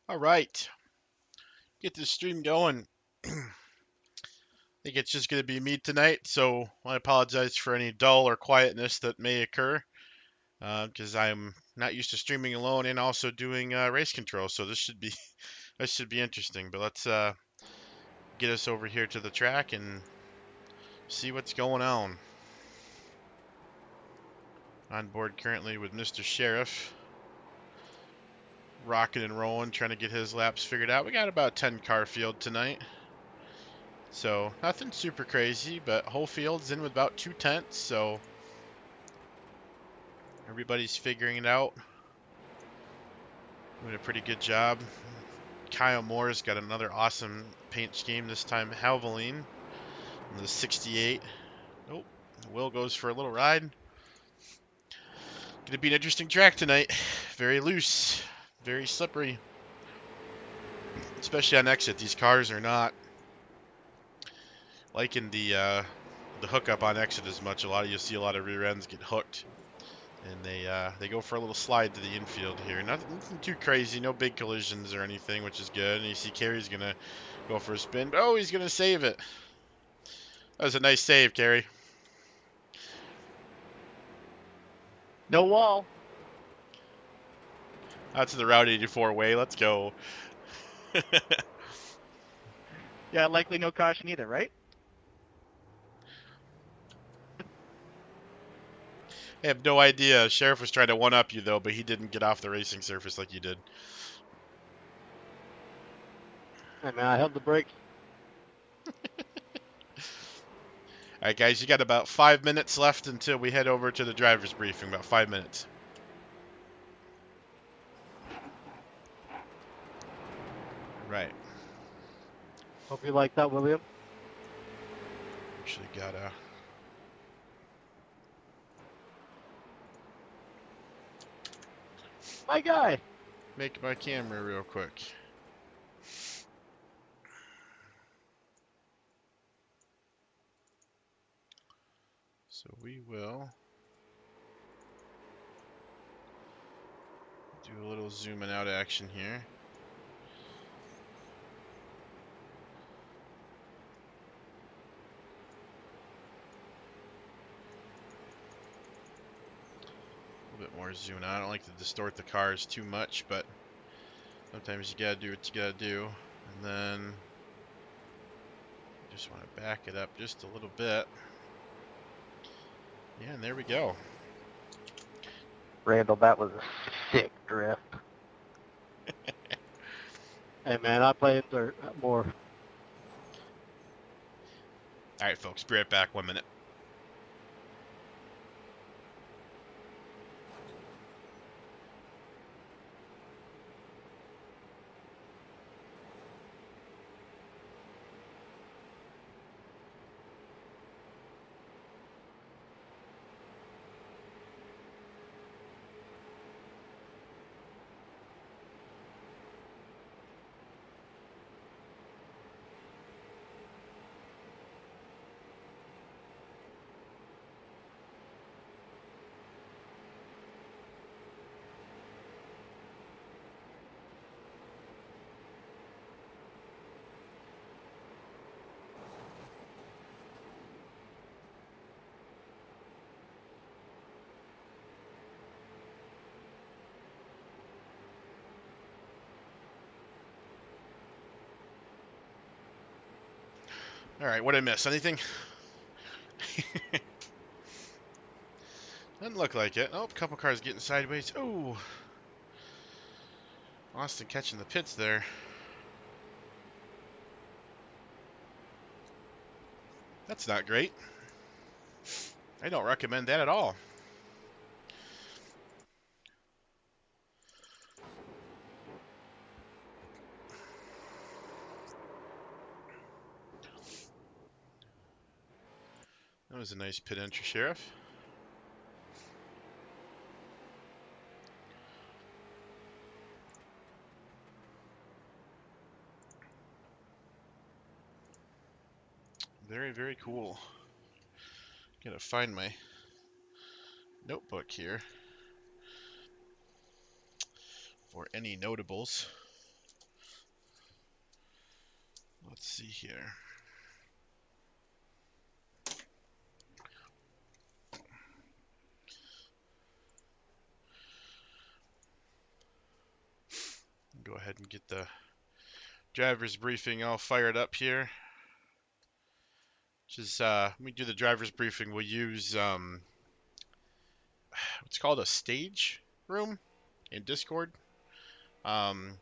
All right, get this stream going. I think it's just going to be me tonight, so I apologize for any dull or quietness that may occur, because I'm not used to streaming alone and also doing race control. So this should be interesting. But let's get us over here to the track and see what's going on. On board currently with Mr. Sheriff, rocking and rolling, trying to get his laps figured out. We got about 10 car field tonight. So nothing super crazy, but whole field's in with about 2/10, so everybody's figuring it out. Doing a pretty good job. Kyle Moore's got another awesome paint scheme, this time Halvoline in the 68. Oh, Will goes for a little ride. Gonna be an interesting track tonight. Very loose, very slippery. Especially on exit. These cars are not liking the hookup on exit as much. You'll see a lot of rear ends get hooked. And they go for a little slide to the infield here. Nothing too crazy, no big collisions or anything, which is good. And you see Kerry's gonna go for a spin. Oh, he's gonna save it. That was a nice save, Kerry. No wall. That's the Route 84 way. Let's go. Yeah, likely no caution either, right? I have no idea. Sheriff was trying to one-up you, though, but he didn't get off the racing surface like you did. Hey, man, I held the brakes. All right, guys, you got about 5 minutes left until we head over to the driver's briefing. About 5 minutes. Right. Hope you like that, William. Actually gotta... My guy. make my camera real quick. So we will do a little zooming out action here. A little bit more zoom out. I don't like to distort the cars too much, but sometimes you gotta do what you gotta do. And then just want to back it up just a little bit. Yeah, and there we go. Randall, that was a sick drift. Hey, man, I play in dirt more. All right, folks, be right back. 1 minute. All right, what did I miss? Anything? Doesn't look like it. Oh, a couple cars getting sideways. Oh, Austin catching the pits there. That's not great. I don't recommend that at all. That was a nice pit entry, Sheriff. Very, very cool. Gotta find my notebook here for any notables. Let's see here. Go ahead and get the driver's briefing all fired up here. Which is, when we do the driver's briefing, we'll use what's called a stage room in Discord. Um,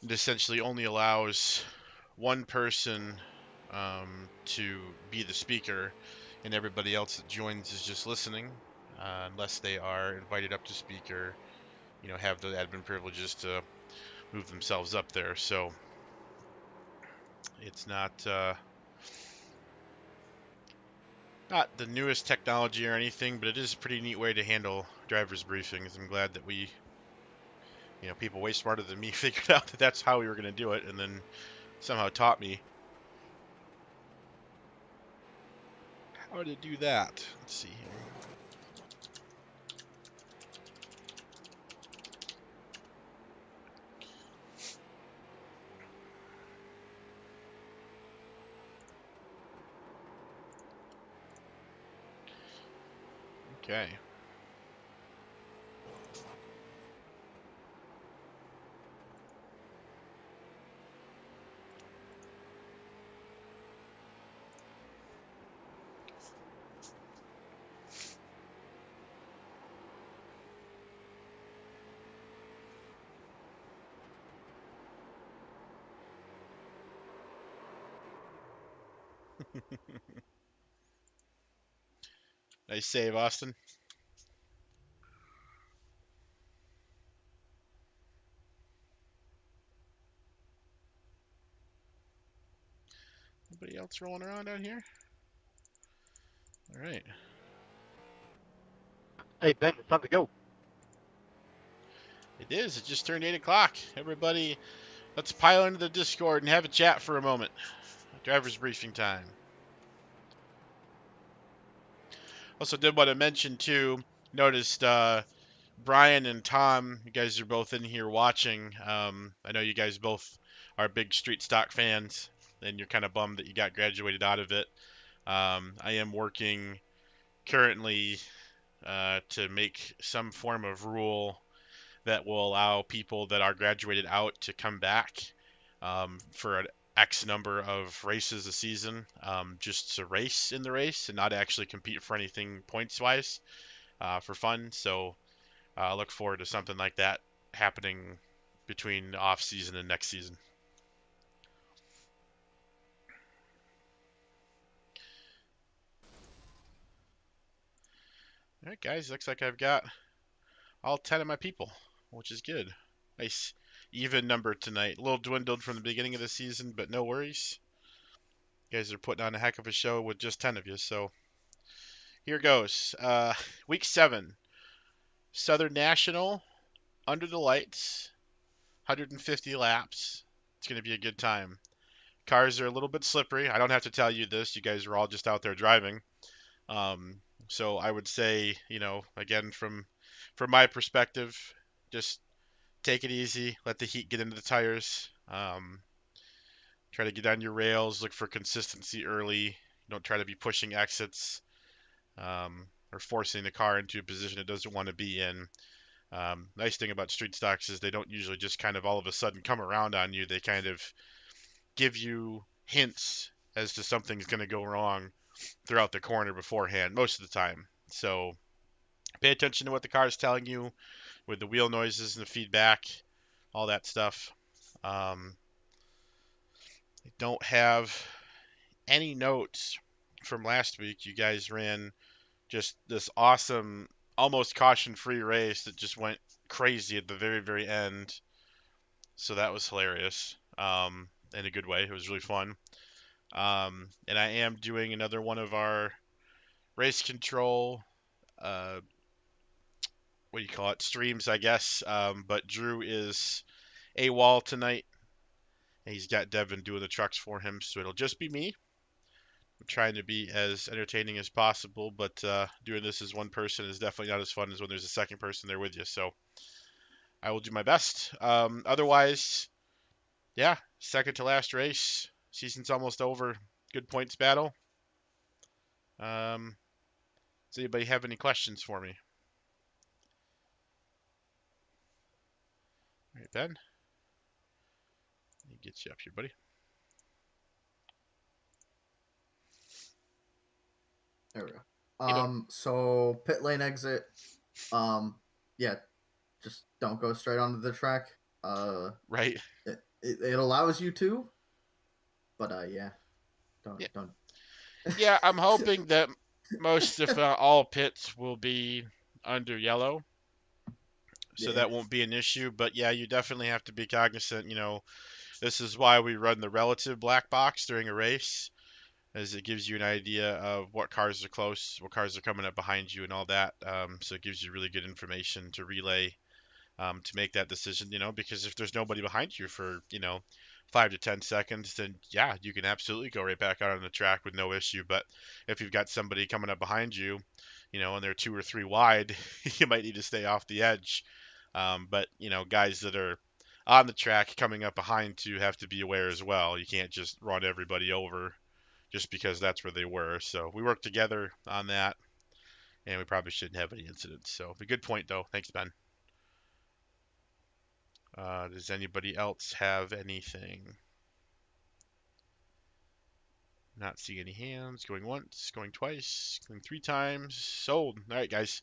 it essentially only allows one person to be the speaker, and everybody else that joins is just listening, unless they are invited up to speak or, have the admin privileges to move themselves up there. So it's not the newest technology or anything, but it is a pretty neat way to handle driver's briefings. I'm glad that people way smarter than me figured out that that's how we were going to do it, and then somehow taught me how to do that. Let's see here. Okay. Nice save, Austin. Anybody else rolling around out here? All right. Hey, Ben, it's time to go. It is. It just turned 8 o'clock. Everybody, let's pile into the Discord and have a chat for a moment. Driver's briefing time. Also, did want to mention, too, noticed Brian and Tom, you guys are both in here watching. I know you guys both are big street stock fans, and you're kind of bummed that you got graduated out of it. I am working currently to make some form of rule that will allow people that are graduated out to come back for an X number of races a season, just to race in the race and not actually compete for anything points wise, for fun. So I look forward to something like that happening between off season and next season. All right, guys, looks like I've got all 10 of my people, which is good. Nice even number tonight. A little dwindled from the beginning of the season, but no worries. You guys are putting on a heck of a show with just 10 of you, so here goes. Week 7, Southern National, under the lights, 150 laps. It's going to be a good time. Cars are a little bit slippery. I don't have to tell you this. You guys are all just out there driving. Um, so I would say, again, from my perspective, just take it easy. Let the heat get into the tires. Try to get on your rails. Look for consistency early. Don't try to be pushing exits, or forcing the car into a position it doesn't want to be in. Nice thing about street stocks is they don't usually just kind of all of a sudden come around on you. They kind of give you hints as to something's going to go wrong throughout the corner beforehand, most of the time. So pay attention to what the car is telling you with the wheel noises and the feedback, all that stuff. I don't have any notes from last week. You guys ran just this awesome, almost caution-free race that just went crazy at the very, very end. So that was hilarious, in a good way. It was really fun. And I am doing another one of our race control, uh, what do you call it, streams, I guess. But Drew is AWOL tonight, and he's got Devin doing the trucks for him, so it'll just be me. I'm trying to be as entertaining as possible, but doing this as one person is definitely not as fun as when there's a second person there with you. So I will do my best. Otherwise, Yeah, second to last race. Season's almost over. Good points battle. Does anybody have any questions for me? All right, Ben, let me get you up here, buddy. There we go. Hey, bud. So pit lane exit. Um, yeah, just don't go straight onto the track. Right. It allows you to, but yeah, don't Yeah. don't. Yeah, I'm hoping that most, if not all, pits will be under yellow, so Yeah, that won't be an issue. But yeah, you definitely have to be cognizant. This is why we run the relative black box during a race, as it gives you an idea of what cars are close, what cars are coming up behind you, and all that. So it gives you really good information to relay to make that decision. Because if there's nobody behind you for 5 to 10 seconds, then yeah, you can absolutely go right back out on the track with no issue. But if you've got somebody coming up behind you, and they're 2 or 3 wide, you might need to stay off the edge. But guys that are on the track coming up behind you have to be aware as well. You can't just run everybody over just because that's where they were. So we work together on that, and we probably shouldn't have any incidents. So, a good point though. Thanks, Ben. Does anybody else have anything? Not seeing any hands. Going once, going twice, going 3 times. Sold. All right, guys.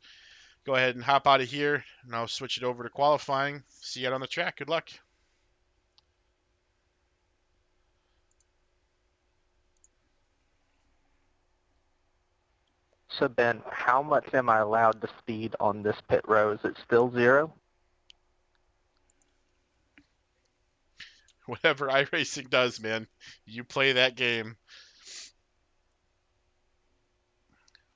Go ahead and hop out of here, and I'll switch it over to qualifying. See you out on the track. Good luck. So Ben, how much am I allowed to speed on this pit row? Is it still 0? Whatever iRacing does, man, you play that game.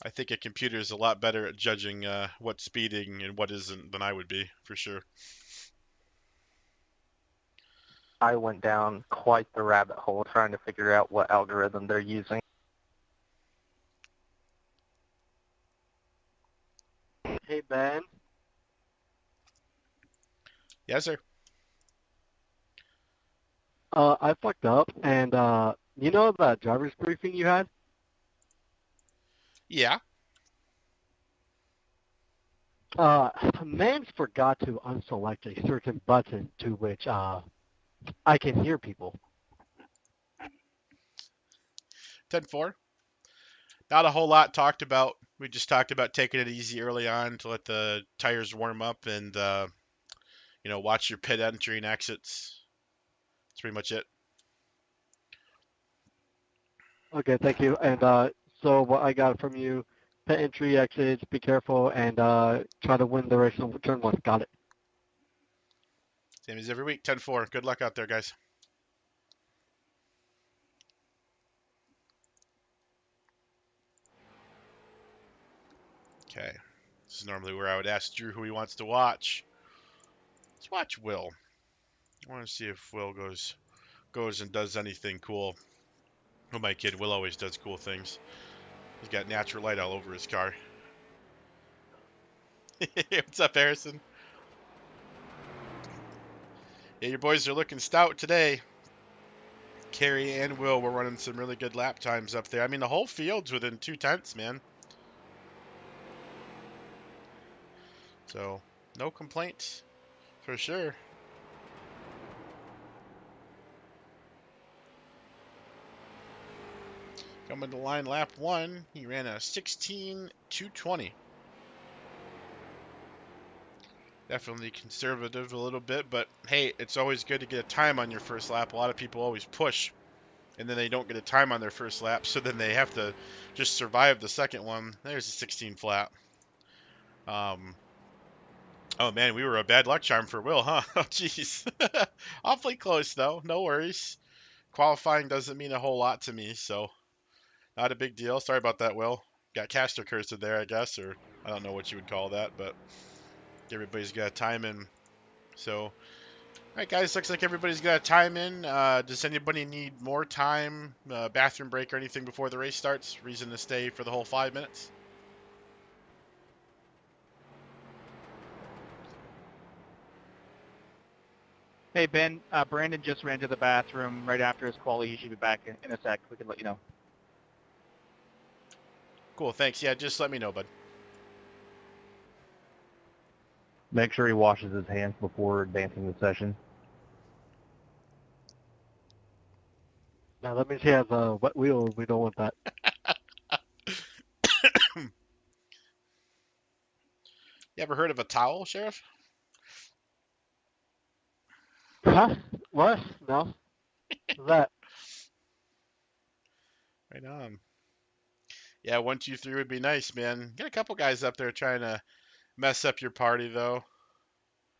I think a computer is a lot better at judging what's speeding and what isn't than I would be, for sure. I went down quite the rabbit hole trying to figure out what algorithm they're using. Hey, Ben. Yes, sir. I fucked up, and you know the driver's briefing you had? Yeah. Mans forgot to unselect a certain button to which I can hear people. 10-4. Not a whole lot talked about. We just talked about taking it easy early on to let the tires warm up and watch your pit entry and exits. That's pretty much it. Okay, thank you. And so what I got from you, pit entry, exits, be careful, and try to win the race on turn 1. Got it. Same as every week. 10-4. Good luck out there, guys. Okay. This is normally where I would ask Drew who he wants to watch. Let's watch Will. I want to see if Will goes and does anything cool. Oh, my kid, Will always does cool things. He's got natural light all over his car. What's up, Harrison? Yeah, your boys are looking stout today. Carrie and Will were running some really good lap times up there. I mean, the whole field's within 2 tenths, man. So, no complaints for sure. Coming to line lap 1, he ran a 16.220. Definitely conservative a little bit, but hey, it's always good to get a time on your first lap. A lot of people always push, and then they don't get a time on their first lap, so then they have to just survive the second one. There's a 16 flat. Um, oh man, we were a bad luck charm for Will, huh? Oh jeez. Awfully close though. No worries. Qualifying doesn't mean a whole lot to me, so not a big deal. Sorry about that, Will. Got caster cursed there, I guess, or I don't know what you would call that, but everybody's got time in. So, all right, guys, looks like everybody's got time in. Does anybody need more time, bathroom break or anything before the race starts? Reason to stay for the whole 5 minutes? Hey, Ben, Brandon just ran to the bathroom right after his quali. He should be back in a sec. We can let you know. Cool, thanks. Yeah, just let me know, bud. Make sure he washes his hands before advancing the session. Now that means he has a wet wheel. We don't want that. You ever heard of a towel, Sheriff? Huh? What? No. What's that? Right on. Yeah, 1, 2, 3 would be nice, man. Get a couple guys up there trying to mess up your party, though.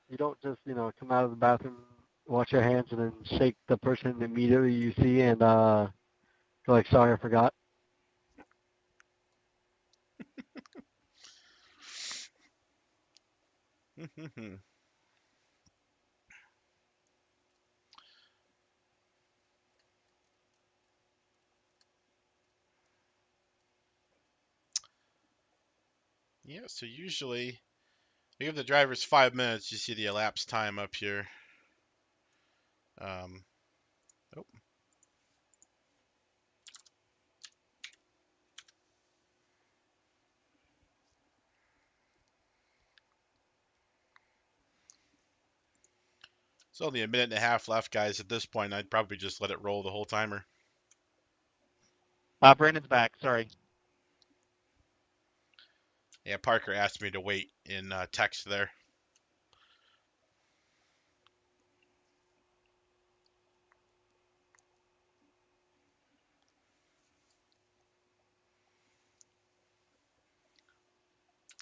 You don't just, come out of the bathroom, wash your hands, and then shake the person immediately you see and go like, sorry, I forgot. Yeah, so usually we give the drivers 5 minutes. You see the elapsed time up here. Um, oh, it's only a minute and a half left, guys. At this point, I'd probably just let it roll the whole timer. Brandon's back. Sorry. Yeah, Parker asked me to wait in text there.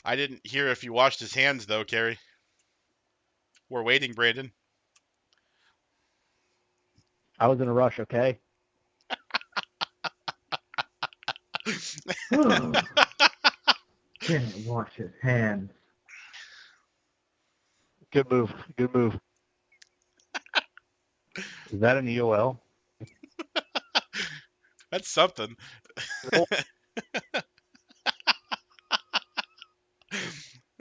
I didn't hear if you washed his hands, though, Carrie. We're waiting, Brandon. I was in a rush, okay? Didn't wash his hands. Good move. Good move. Is that an EOL? That's something.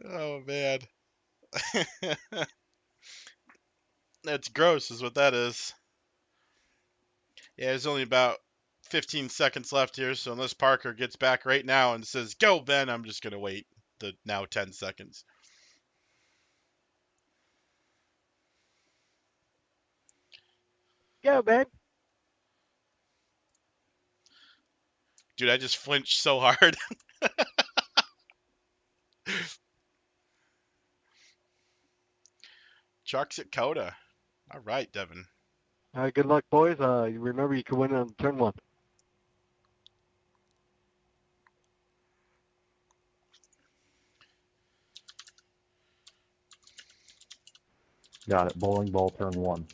Oh, man. That's gross, is what that is. Yeah, there's only about 15 seconds left here, so unless Parker gets back right now and says, go, Ben, I'm just going to wait the now 10 seconds. Go, man. Dude, I just flinched so hard. Trucks at Coda. All right, Devin. Good luck, boys. You remember you can win on turn one. Got it. Bowling ball, turn 1.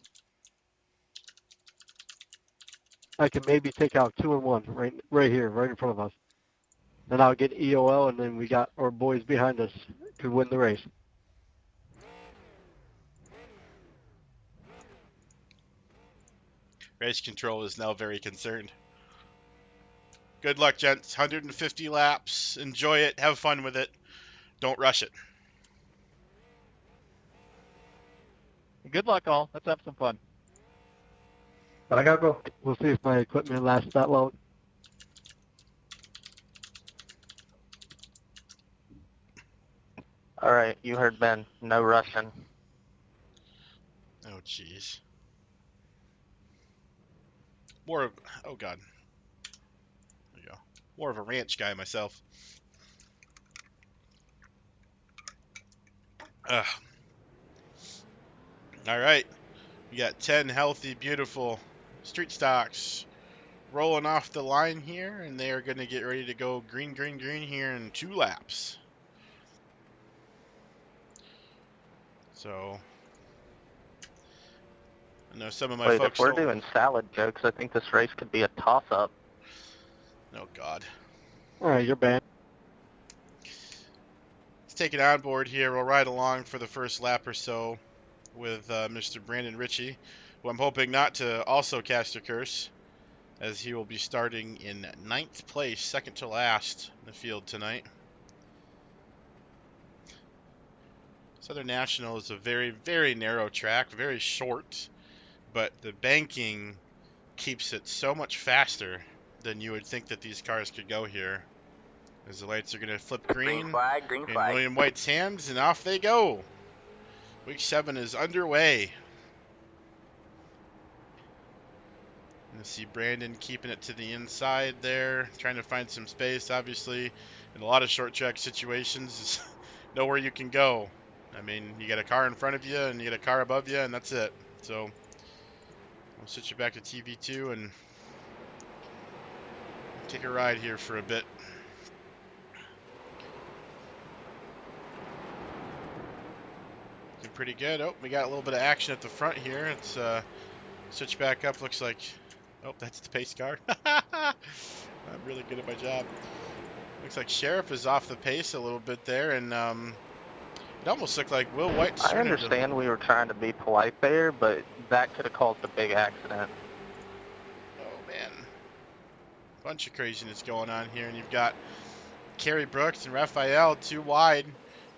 I can maybe take out 2 and 1 right here, right in front of us. Then I'll get EOL, and then we got our boys behind us to win the race. Race control is now very concerned. Good luck, gents. 150 laps. Enjoy it. Have fun with it. Don't rush it. Good luck, all. Let's have some fun. But I gotta go. We'll see if my equipment lasts that long. All right, you heard Ben. No rushing. Oh, jeez. More of... Oh, God. There you go. More of a ranch guy myself. Ugh. All right. We got 10 healthy, beautiful street stocks rolling off the line here, and they are going to get ready to go green, green, green here in 2 laps. So, I know some of my Wait, if folks we're don't... doing salad jokes, I think this race could be a toss-up. Oh, God. All right, you're banned. Let's take it on board here. We'll ride along for the first lap or so with Mr. Brandon Ritchie, who I'm hoping not to also cast a curse, as he will be starting in 9th place, second to last in the field tonight. Southern National is a very, very narrow track, very short, but the banking keeps it so much faster than you would think that these cars could go here. As the lights are going to flip green green in flag. William White's hands, and off they go. Week 7 is underway. You see Brandon keeping it to the inside there, trying to find some space, obviously. In a lot of short track situations, nowhere you can go. I mean, you got a car in front of you, and you got a car above you, and that's it. So, I'll switch you back to TV2 and take a ride here for a bit. Looking pretty good. Oh, we got a little bit of action at the front here. It's switch back up. Looks like, oh, that's the pace car. I'm really good at my job. Looks like Sheriff is off the pace a little bit there, and it almost looked like Will White. I understand we were trying to be polite there, but that could have caused a big accident. Oh man, bunch of craziness going on here, and you've got Kerry Brooks and Raphael too wide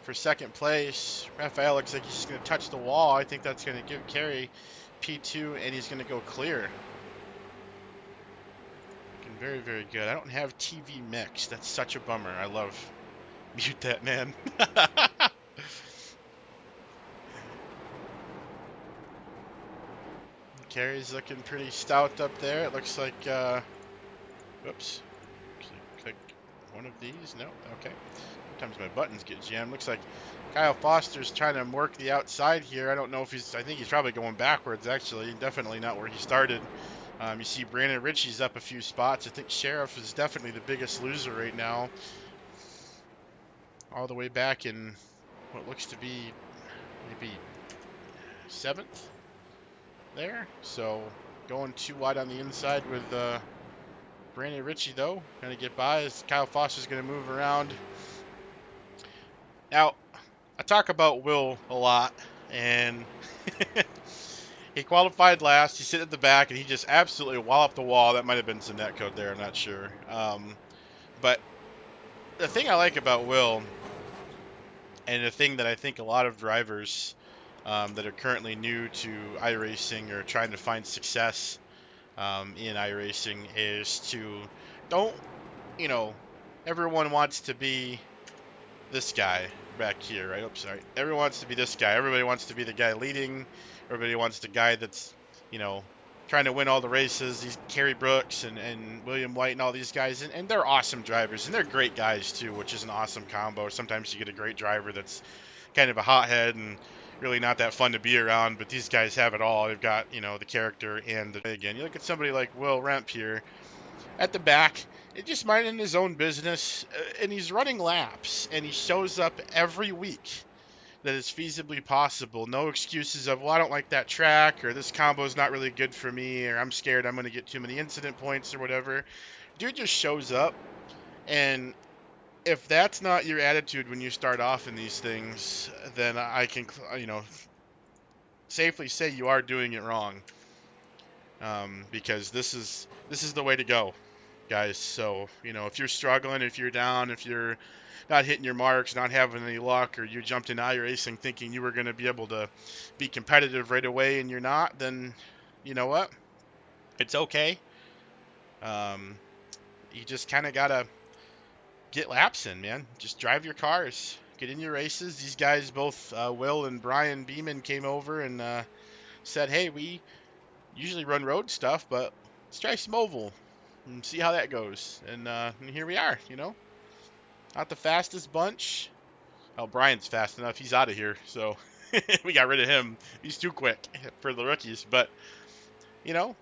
for second place. Raphael looks like he's going to touch the wall. I think that's going to give Kerry P2, and he's going to go clear. Looking very, very good. I don't have TV mix. That's such a bummer. I love mute that, man. Kerry's looking pretty stout up there. It looks like, whoops. Click one of these. No, okay. Sometimes my buttons get jammed. Looks like Kyle Foster's trying to work the outside here. I don't know if he's, I think he's probably going backwards actually. Definitely not where he started. You see Brandon Ritchie's up a few spots. I think Sheriff is definitely the biggest loser right now. All the way back in what looks to be maybe 7th there. So going too wide on the inside with Brandon Ritchie though. Gonna get by as Kyle Foster's gonna move around. Now, I talk about Will a lot, and he qualified last. He's sitting at the back, and he just absolutely walloped the wall. That might have been some netcode there. I'm not sure. But the thing I like about Will, and the thing that I think a lot of drivers that are currently new to iRacing or trying to find success in iRacing is to don't, you know, everyone wants to be this guy back here, right? Oops, sorry. Everyone wants to be this guy. Everybody wants to be the guy leading. Everybody wants the guy that's, you know, trying to win all the races. These Kerry Brooks and William White and all these guys, and they're awesome drivers, and they're great guys too, which is an awesome combo. Sometimes you get a great driver that's kind of a hothead and really not that fun to be around, but these guys have it all. They've got, you know, the character and the, again, you look at somebody like Will Remp here at the back, just minding his own business, and he's running laps, and he shows up every week that is feasibly possible. No excuses of, well, I don't like that track, or this combo is not really good for me, or I'm scared I'm going to get too many incident points or whatever. Dude just shows up, and if that's not your attitude when you start off in these things, then I can, you know, safely say you are doing it wrong, because this is the way to go, guys. So, you know, if you're struggling, if you're down, if you're not hitting your marks, not having any luck, or you jumped in iRacing thinking you were going to be able to be competitive right away and you're not, then you know what? It's okay. You just kind of got to get laps in, man. Just drive your cars. Get in your races. These guys, both Will and Brian Beeman, came over and said, hey, we usually run road stuff, but let's try some oval and see how that goes. And here we are, you know. Not the fastest bunch. Oh, Brian's fast enough. He's out of here. So we got rid of him. He's too quick for the rookies. But, you know,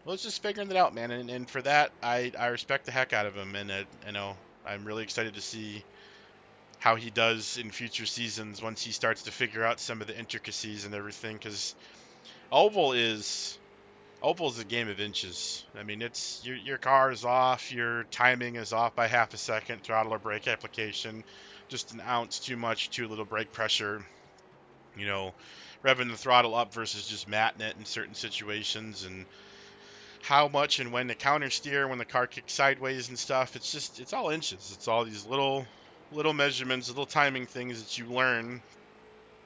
let's just figuring it out, man. And for that, I respect the heck out of him. And, you know, I'm really excited to see how he does in future seasons once he starts to figure out some of the intricacies and everything. Because Oval's a game of inches. I mean, it's your car is off, your timing is off by half a second, throttle or brake application, just an ounce too much, too little brake pressure, you know, revving the throttle up versus just matting it in certain situations, and how much and when to counter steer when the car kicks sideways and stuff. It's all inches. It's all these little measurements, little timing things that you learn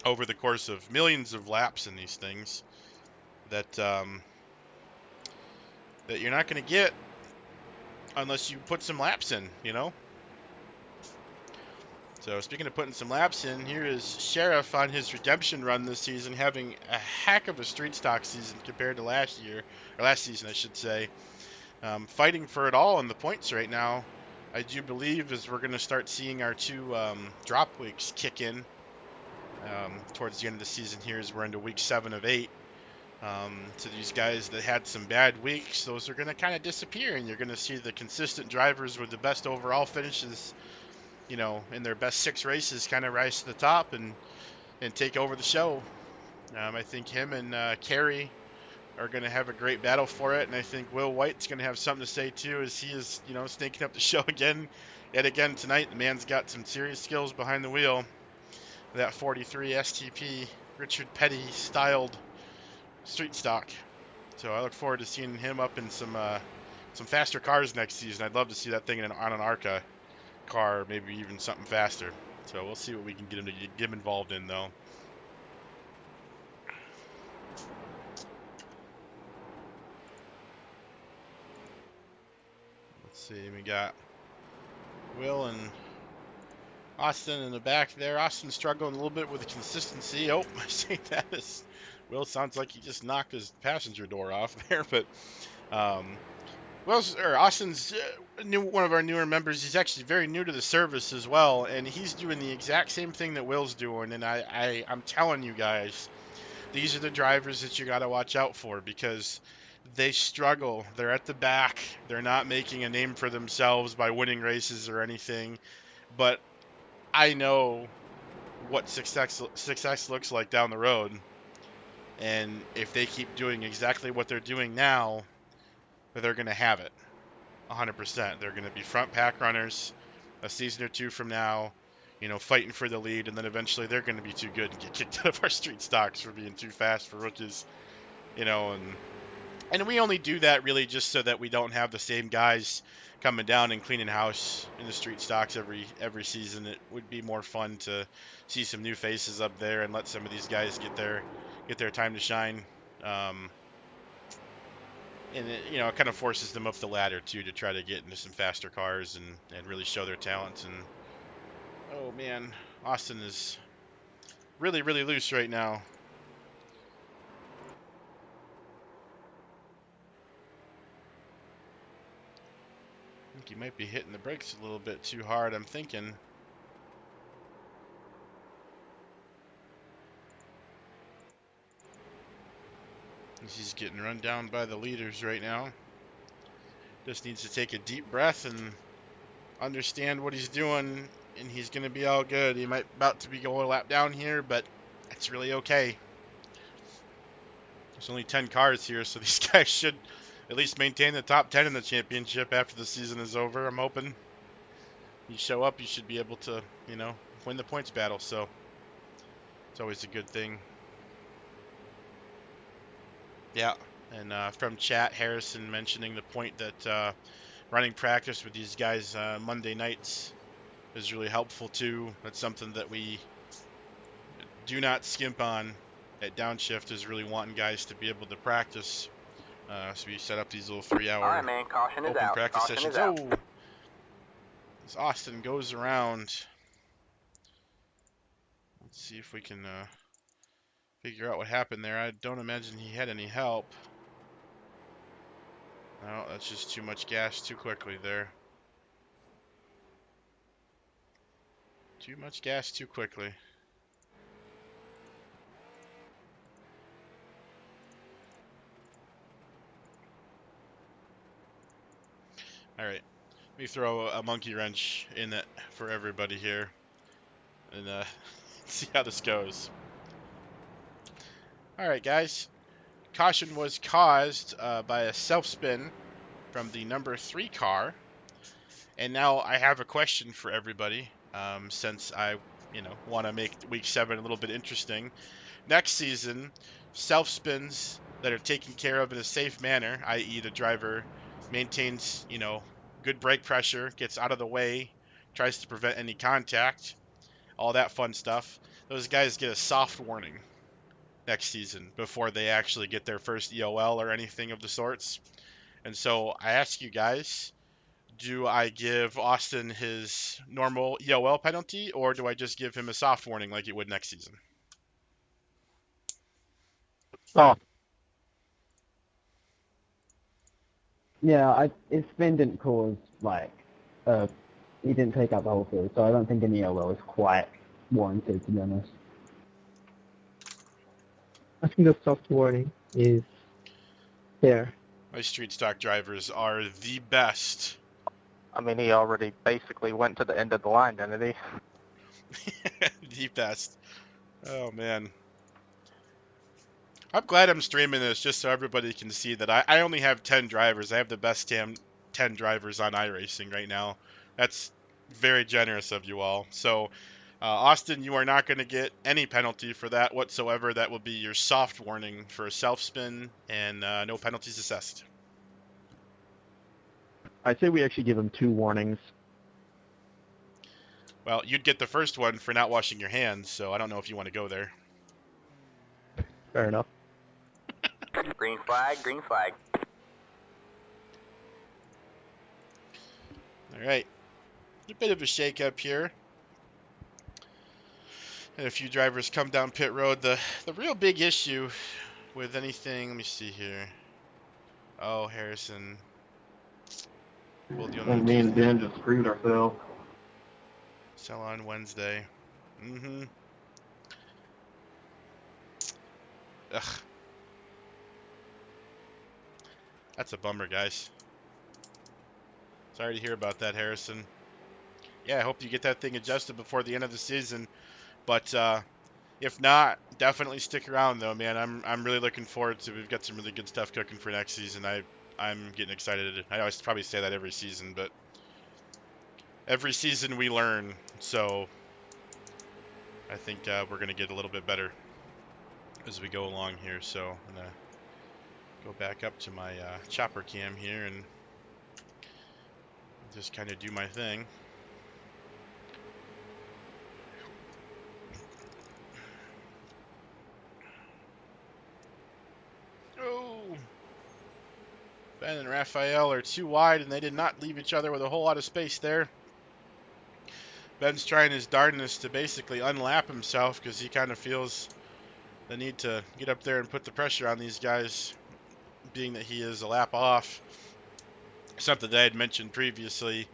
over the course of millions of laps in these things that that you're not going to get unless you put some laps in, you know? So speaking of putting some laps in, here is Sheriff on his redemption run this season, having a heck of a street stock season compared to last year, or last season, I should say. Fighting for it all in the points right now. I do believe as we're going to start seeing our two drop weeks kick in towards the end of the season here as we're into week 7 of 8. So these guys that had some bad weeks, those are going to kind of disappear, and you're going to see the consistent drivers with the best overall finishes, you know, in their best 6 races kind of rise to the top and take over the show. I think him and Kerry are going to have a great battle for it, and I think Will White's going to have something to say too, as he is, you know, snaking up the show yet again tonight. The man's got some serious skills behind the wheel. That 43 STP Richard Petty styled street stock. So I look forward to seeing him up in some faster cars next season. I'd love to see that thing on an ARCA car, maybe even something faster. So we'll see what we can get him to get him involved in, though. Let's see, we got Will and Austin in the back there. Austin struggling a little bit with the consistency. Oh, I say that as Will sounds like he just knocked his passenger door off there, but Austin's one of our newer members. He's actually very new to the service as well, and he's doing the exact same thing that Will's doing. And I'm telling you guys, these are the drivers that you got to watch out for because they struggle. They're at the back. They're not making a name for themselves by winning races or anything. But I know what success looks like down the road. And if they keep doing exactly what they're doing now, they're going to have it 100%. They're going to be front pack runners a season or two from now, you know, fighting for the lead, and then eventually they're going to be too good and get kicked out of our street stocks for being too fast for rookies, you know, and we only do that really just so that we don't have the same guys coming down and cleaning house in the street stocks every season. It would be more fun to see some new faces up there and let some of these guys get their time to shine. And it, you know, it kind of forces them up the ladder too to try to get into some faster cars and really show their talents. And oh man, Austin is really loose right now. I think he might be hitting the brakes a little bit too hard, I'm thinking. He's getting run down by the leaders right now. Just needs to take a deep breath and understand what he's doing, and he's going to be all good. He might about to be going a lap down here, but it's really okay. There's only 10 cars here, so these guys should at least maintain the top 10 in the championship after the season is over, I'm hoping. You show up, you should be able to, you know, win the points battle, so it's always a good thing. Yeah, and from chat, Harrison mentioning the point that running practice with these guys Monday nights is really helpful too. That's something that we do not skimp on at Downshift, is really wanting guys to be able to practice. So we set up these little 3-hour All right, man. Caution is open out. practice Caution sessions. is out. Oh, as Austin goes around. Let's see if we can figure out what happened there. I don't imagine he had any help. No, that's just too much gas too quickly there. Too much gas too quickly. All right, let me throw a monkey wrench in it for everybody here and see how this goes. All right, guys. Caution was caused by a self-spin from the number 3 car. And now I have a question for everybody, since I, you know, want to make week 7 a little bit interesting. Next season, self-spins that are taken care of in a safe manner, i.e. the driver maintains, you know, good brake pressure, gets out of the way, tries to prevent any contact, all that fun stuff. those guys get a soft warning next season before they actually get their first EOL or anything of the sorts. And so I ask you guys, do I give Austin his normal EOL penalty, or do I just give him a soft warning like you would next season? Oh, Yeah, if Sven didn't cause, like, he didn't take out the whole field, so I don't think an EOL is quite warranted, to be honest. I think the soft warning is there. My street stock drivers are the best. I mean, he already basically went to the end of the line, didn't he? The best. Oh, man. I'm glad I'm streaming this just so everybody can see that I only have 10 drivers. I have the best 10 drivers on iRacing right now. That's very generous of you all. So, Austin, you are not going to get any penalty for that whatsoever. That will be your soft warning for a self-spin, and no penalties assessed. I'd say we actually give him 2 warnings. Well, you'd get the first one for not washing your hands, so I don't know if you want to go there. Fair enough. Green flag, green flag. All right. A bit of a shake-up here. And a few drivers come down pit road. The real big issue with anything, let me see here. Oh, Harrison. And me and Ben just screwed ourselves. Sell on Wednesday. Mm-hmm. Ugh. That's a bummer, guys. Sorry to hear about that, Harrison. Yeah, I hope you get that thing adjusted before the end of the season. But if not, definitely stick around, though, man. I'm really looking forward to. We've got some really good stuff cooking for next season. I'm getting excited. I always probably say that every season, but every season we learn. So I think we're gonna get a little bit better as we go along here. So I'm gonna go back up to my chopper cam here and just kind of do my thing. Oh, Ben and Raphael are too wide, and they did not leave each other with a whole lot of space there. Ben's trying his darndest to basically unlap himself because he kind of feels the need to get up there and put the pressure on these guys, being that he is a lap off. Something that I had mentioned previously,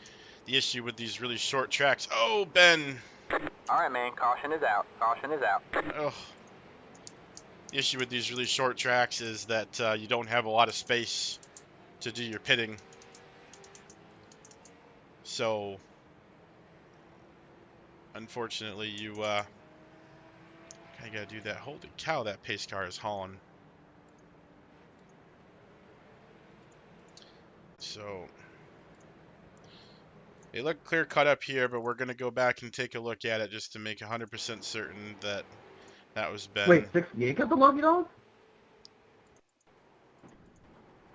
the issue with these really short tracks. Oh, Ben! Alright, man, caution is out. Caution is out. Oh. The issue with these really short tracks is that you don't have a lot of space to do your pitting. So, unfortunately, you kind of got to do that. Holy cow, that pace car is hauling. So, they look clear cut up here, but we're going to go back and take a look at it just to make 100% certain that that was Ben. Wait, 68 got the lucky dog?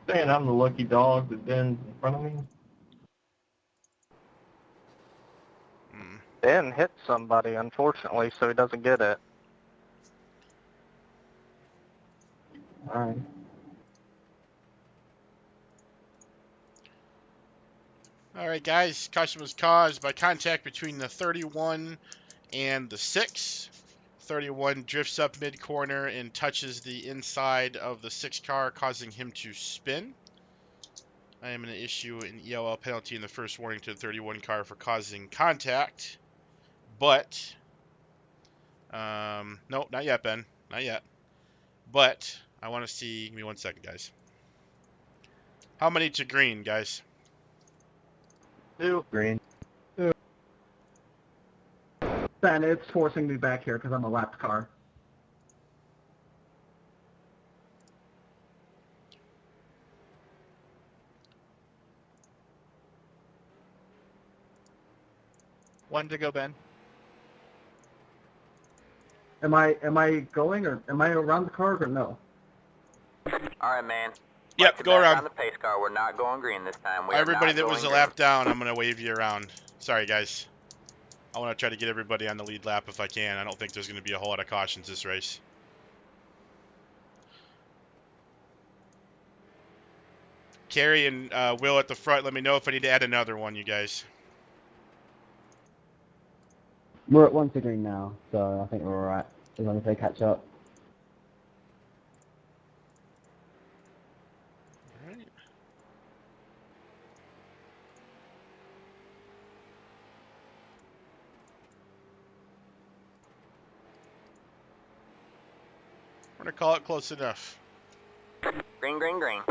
Saying I'm the lucky dog that Ben's in front of me? Ben hit somebody, unfortunately, so he doesn't get it. Alright. All right, guys. Caution was caused by contact between the 31 and the 6. 31 drifts up mid-corner and touches the inside of the 6 car, causing him to spin. I am going to issue an EOL penalty in the first warning to the 31 car for causing contact. But, no, not yet, Ben. Not yet. But, I want to see, give me 1 second, guys. How many to green, guys? 2. Green. Ben, it's forcing me back here because I'm a lapped car. One to go, Ben. Am I going or am I around the car or no? Alright, man. Yep, Like go back around. on the pace car. We're not going green this time. We are Everybody not that was going a lap down, I'm going to wave you around. Sorry, guys. I want to try to get everybody on the lead lap if I can. I don't think there's going to be a whole lot of cautions this race. Carrie and Will at the front, let me know if I need to add another one, you guys. We're at 1 to green now, so I think we're alright, as long as they catch up. All right. We're going to call it close enough. Green, green, green.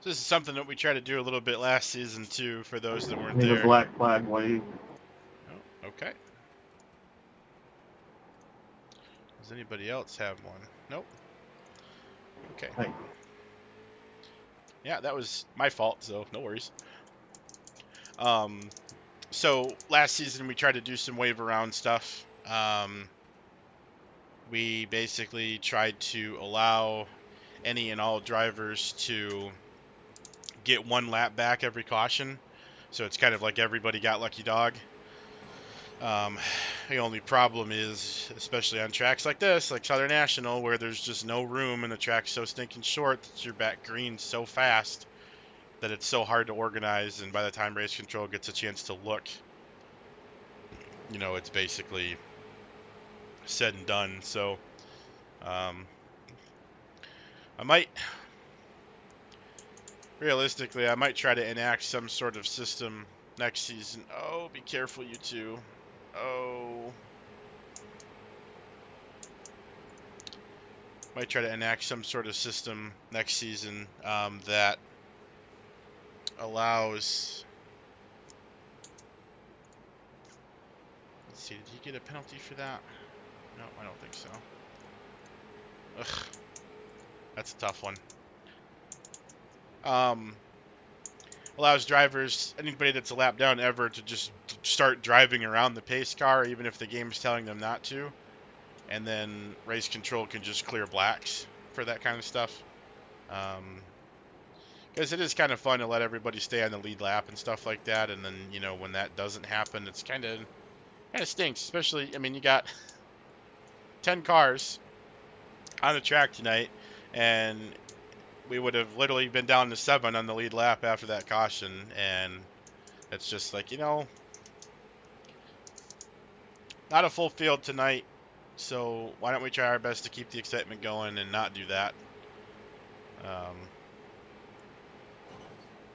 This is something that we tried to do a little bit last season, too, for those that weren't Need a there. black flag wave. Oh, okay. Does anybody else have one? Nope. Okay. Hey. Yeah, that was my fault, so no worries. So last season we tried to do some wave around stuff. We basically tried to allow any and all drivers to get one lap back every caution. So it's kind of like everybody got lucky dog. The only problem is, especially on tracks like this, like Southern National, where there's just no room and the track's so stinking short that you're back green so fast that it's so hard to organize, and by the time race control gets a chance to look, you know, it's basically said and done. So I might, realistically, I might try to enact some sort of system next season. Oh, be careful, you two. Oh. Might try to enact some sort of system next season that allows... Let's see, did he get a penalty for that? No, I don't think so. Ugh. That's a tough one. Allows drivers, anybody that's a lap down ever, to just start driving around the pace car, even if the game's telling them not to. And then race control can just clear blacks for that kind of stuff. Because it is kind of fun to let everybody stay on the lead lap and stuff like that. And then, you know, when that doesn't happen, it's kind of stinks. Especially, I mean, you got 10 cars on the track tonight, and we would have literally been down to 7 on the lead lap after that caution, and it's just like, you know, not a full field tonight, so why don't we try our best to keep the excitement going and not do that.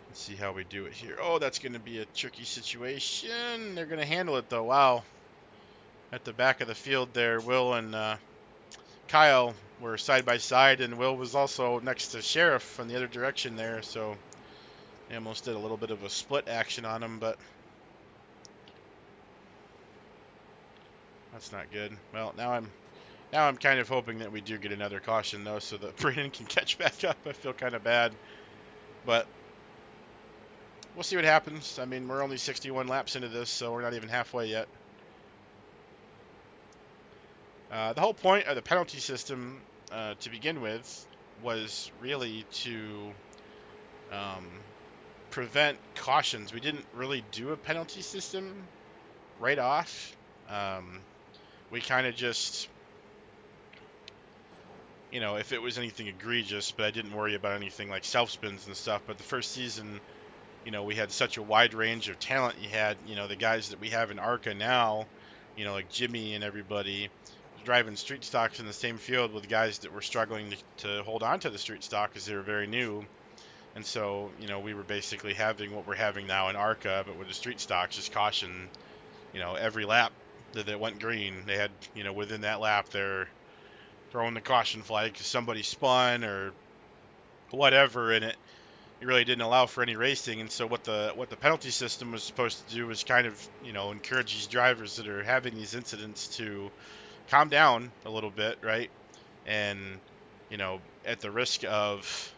Let's see how we do it here. Oh, that's going to be a tricky situation. They're going to handle it, though. Wow. At the back of the field there, Will and Kyle were side by side, and Will was also next to Sheriff on the other direction there, so they almost did a little bit of a split action on him, but that's not good. Well, now I'm kind of hoping that we do get another caution though, so that Brandon can catch back up. I feel kind of bad, but we'll see what happens. I mean, we're only 61 laps into this, so we're not even halfway yet. The whole point of the penalty system to begin with was really to prevent cautions. We didn't really do a penalty system right off. We kind of just, you know, if it was anything egregious, but I didn't worry about anything like self-spins and stuff. But the first season, you know, we had such a wide range of talent. You had, you know, the guys that we have in ARCA now, you know, like Jimmy and everybody, driving street stocks in the same field with guys that were struggling to hold on to the street stock because they were very new. And so, you know, we were basically having what we're having now in ARCA, but with the street stocks, just caution, you know, every lap that it went green, they had, you know, within that lap, they're throwing the caution flag because somebody spun or whatever, and it really didn't allow for any racing. And so what the penalty system was supposed to do was kind of, you know, encourage these drivers that are having these incidents to calm down a little bit, right? And, you know, at the risk of,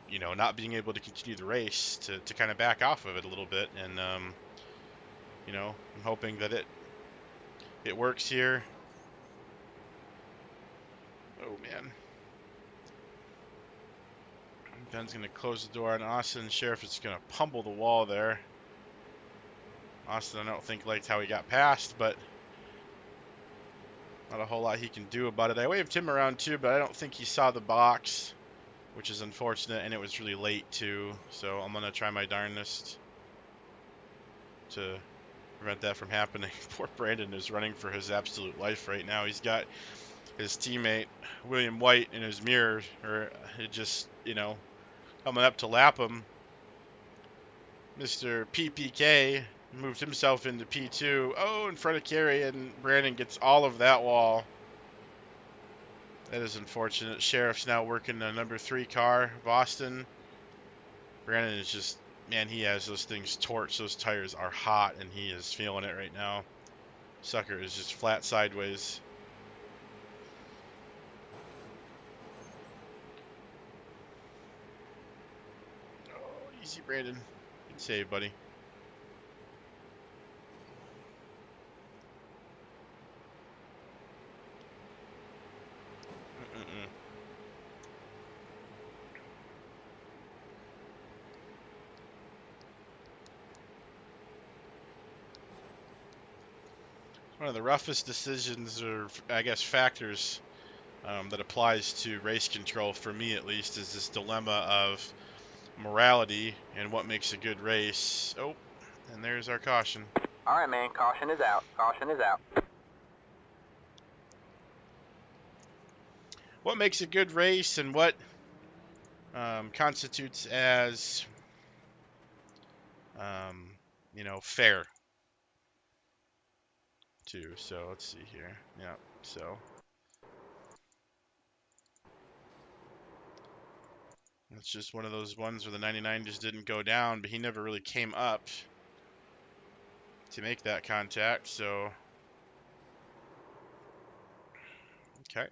you know, not being able to continue the race, to kind of back off of it a little bit. And, you know, I'm hoping that it it works here. Oh, man. Ben's going to close the door on Austin. Sheriff is going to pummel the wall there. Austin, I don't think liked how he got past, but not a whole lot he can do about it. I waved him around too, but I don't think he saw the box, which is unfortunate, and it was really late too. So I'm going to try my darndest to prevent that from happening. Poor Brandon is running for his absolute life right now. He's got his teammate, William White, in his mirror, or it just, coming up to lap him. Mr. PPK moved himself into P2. Oh, in front of Kerry, and Brandon gets all of that wall. That is unfortunate. Sheriff's now working the number 3 car, Boston. Brandon is just, man, he has those things torched. Those tires are hot, and he is feeling it right now. Sucker is just flat sideways. Oh, easy, Brandon. Good save, buddy. One of the roughest decisions, or I guess factors, that applies to race control, for me at least, is this dilemma of morality and what makes a good race. Oh, and there's our caution. All right, man. Caution is out. Caution is out. What makes a good race and what constitutes as, fair, too. So let's see here. Yeah, so it's just one of those ones where the 99 just didn't go down, but he never really came up to make that contact, so okay.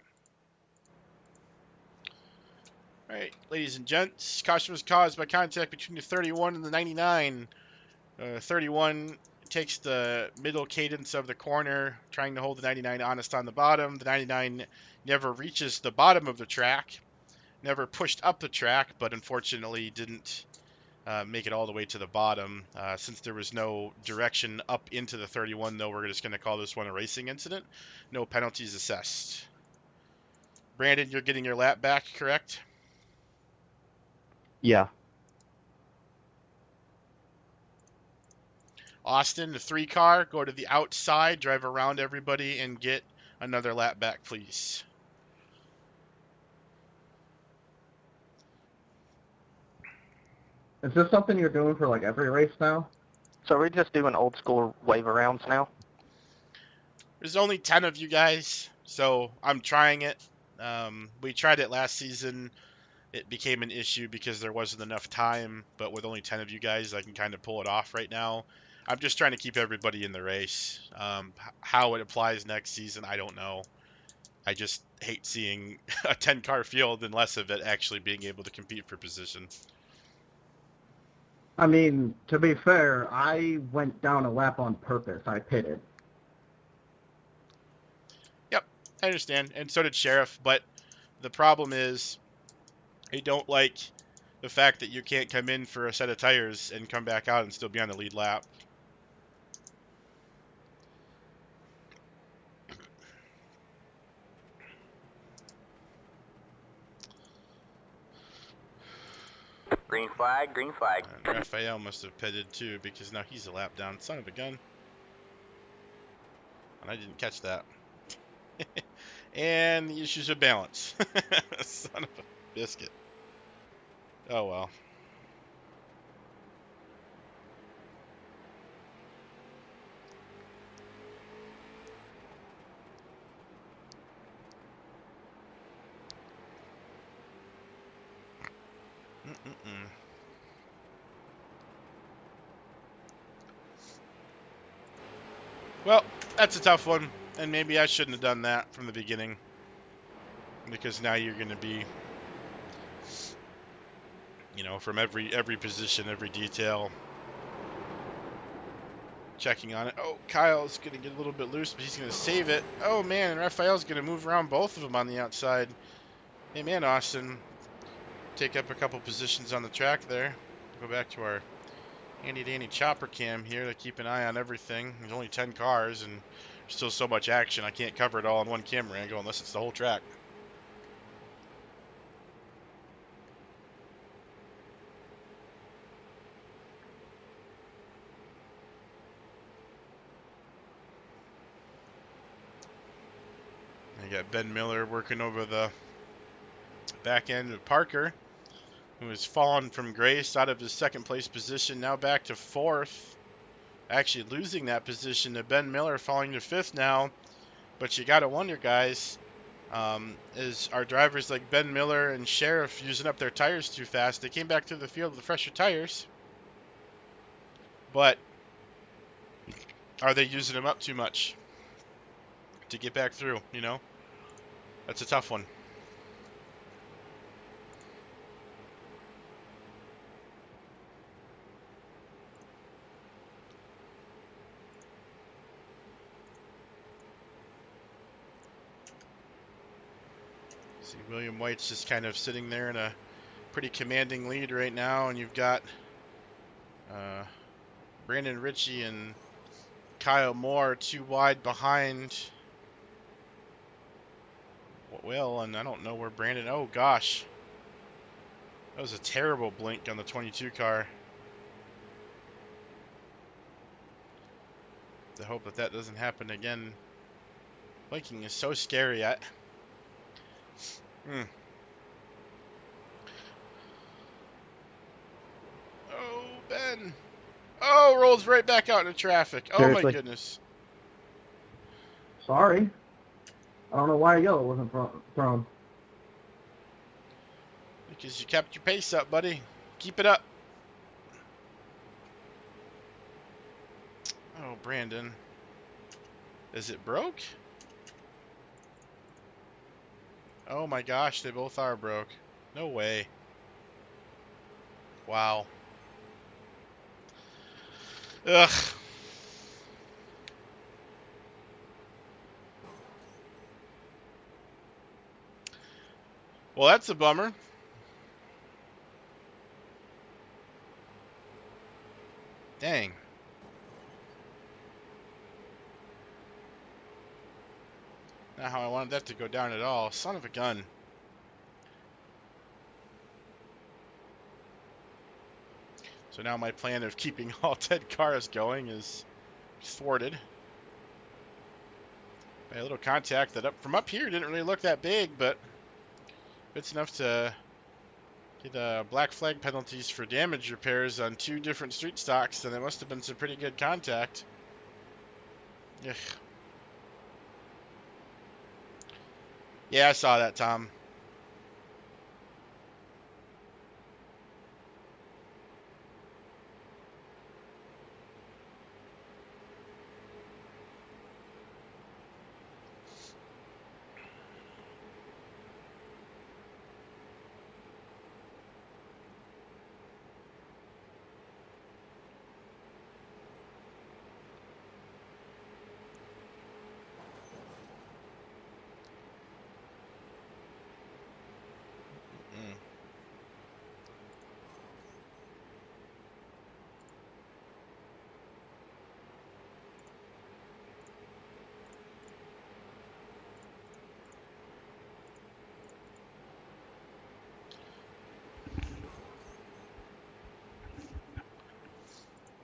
All right, ladies and gents, caution was caused by contact between the 31 and the 99. 31 takes the middle cadence of the corner, trying to hold the 99 honest on the bottom. The 99 never reaches the bottom of the track, never pushed up the track, but unfortunately didn't make it all the way to the bottom. Since there was no direction up into the 31, though, we're just going to call this one a racing incident. No penalties assessed. Brandon, you're getting your lap back, correct? Yeah. Austin, the 3 car, go to the outside, drive around everybody, and get another lap back, please. Is this something you're doing for like every race now? So we're just doing old school wave arounds now? There's only 10 of you guys, so I'm trying it. We tried it last season. It became an issue because there wasn't enough time, but with only 10 of you guys, I can kind of pull it off right now. I'm just trying to keep everybody in the race. How it applies next season, I don't know. I just hate seeing a 10-car field and less of it actually being able to compete for position. I mean, to be fair, I went down a lap on purpose. I pitted. Yep, I understand, and so did Sheriff, but the problem is I don't like the fact that you can't come in for a set of tires and come back out and still be on the lead lap. Green flag, green flag. And Raphael must have pitted too because now he's a lap down. Son of a gun. And I didn't catch that. And the issues of balance. Son of a biscuit. Oh well. Well, that's a tough one, and maybe I shouldn't have done that from the beginning, because now you're going to be, from every position, every detail, checking on it. Oh, Kyle's going to get a little bit loose, but he's going to save it. Oh, man, and Raphael's going to move around both of them on the outside. Hey, man, Austin, take up a couple positions on the track there. Go back to our handy-dandy chopper cam here to keep an eye on everything. There's only 10 cars, and there's still so much action. I can't cover it all in one camera angle unless it's the whole track. You got Ben Miller working over the back end of Parker, who has fallen from grace out of his second place position, now back to fourth. Actually losing that position to Ben Miller, falling to fifth now. But you got to wonder, guys, is our drivers like Ben Miller and Sheriff using up their tires too fast? They came back to the field with fresher tires, but are they using them up too much to get back through? You know, that's a tough one. See, William White's just kind of sitting there in a pretty commanding lead right now, and you've got Brandon Ritchie and Kyle Moore too wide behind Will, and I don't know where Brandon... Oh, gosh. That was a terrible blink on the 22 car. I hope that that doesn't happen again. Blinking is so scary. Oh, Ben. Oh, rolls right back out into traffic. Oh, Seriously? my goodness. Sorry. I don't know why a yellow wasn't thrown. Because you kept your pace up, buddy. Keep it up. Oh, Brandon. Is it broke? Oh my gosh, they both are broke. No way. Wow. Ugh. Well, that's a bummer. Dang. Not how I wanted that to go down at all. Son of a gun. So now my plan of keeping all 10 cars going is thwarted by a little contact that from up here didn't really look that big, but it's enough to get black flag penalties for damage repairs on 2 different street stocks, then it must have been some pretty good contact. Ugh. Yeah, I saw that, Tom. Mm.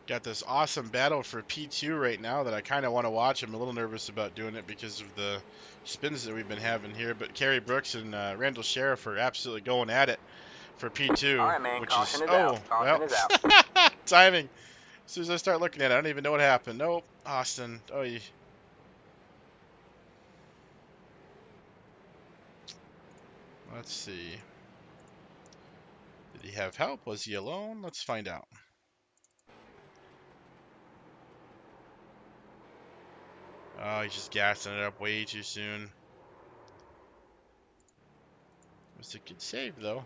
Got this awesome battle for P2 right now that I kind of want to watch. I'm a little nervous about doing it because of the spins that we've been having here, but Kerry Brooks and Randall Sheriff are absolutely going at it for P2, All right, man. which Caution is... is Oh, out. Caution well, is out. timing. As soon as I start looking at it, I don't even know what happened. Nope, Austin. Oh, let's see. Did he have help? Was he alone? Let's find out. Oh, he's just gassing it up way too soon. It was a good save, though.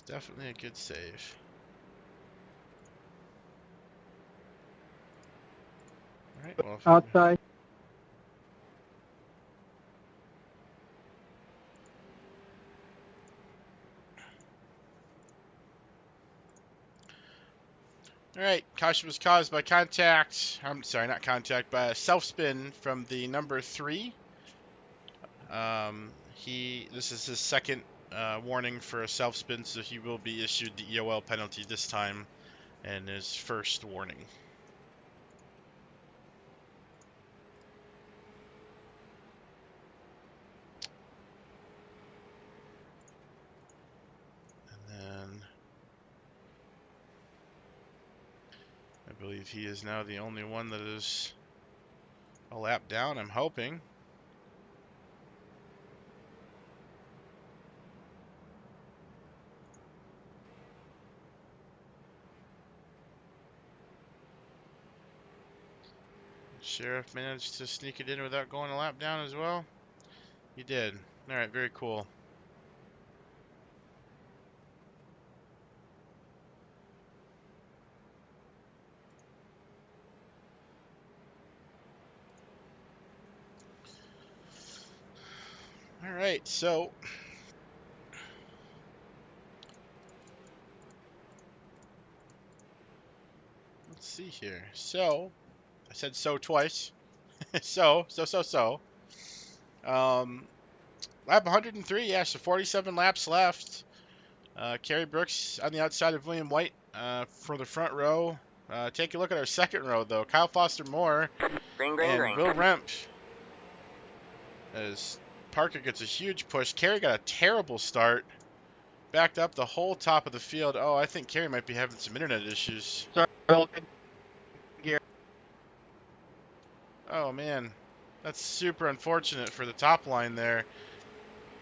It's definitely a good save. All right, well, if I'm... Outside. All right, caution was caused by contact. I'm sorry, not contact, by a self spin from the number 3. This is his second warning for a self spin, so he will be issued the EOL penalty this time, and his first warning. And then I believe he is now the only one that is a lap down, I'm hoping. Sheriff managed to sneak it in without going a lap down as well. He did. All right, very cool. All right, so let's see here. So I said so twice. so. Lap 103, yeah, so 47 laps left. Kerry Brooks on the outside of William White for the front row. Take a look at our second row, though. Kyle Foster Moore Green, green, and green. Will Remp. As Parker gets a huge push. Kerry got a terrible start. Backed up the whole top of the field. Oh, I think Kerry might be having some internet issues. Sorry, Will, good gear. Oh, man. That's super unfortunate for the top line there.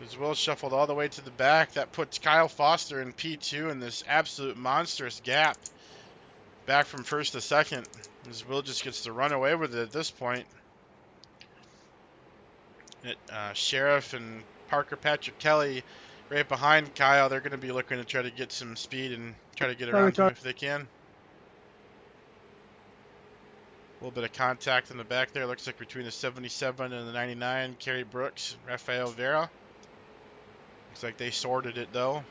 As Will shuffled all the way to the back, that puts Kyle Foster in P2 in this absolute monstrous gap. Back from first to second, as Will just gets to run away with it at this point. Sheriff and Parker Patrick Kelly right behind Kyle. They're going to be looking to try to get some speed and try to get around him if they can. A little bit of contact in the back there. Looks like between the 77 and the 99, Kerry Brooks, Rafael Vera. Looks like they sorted it though.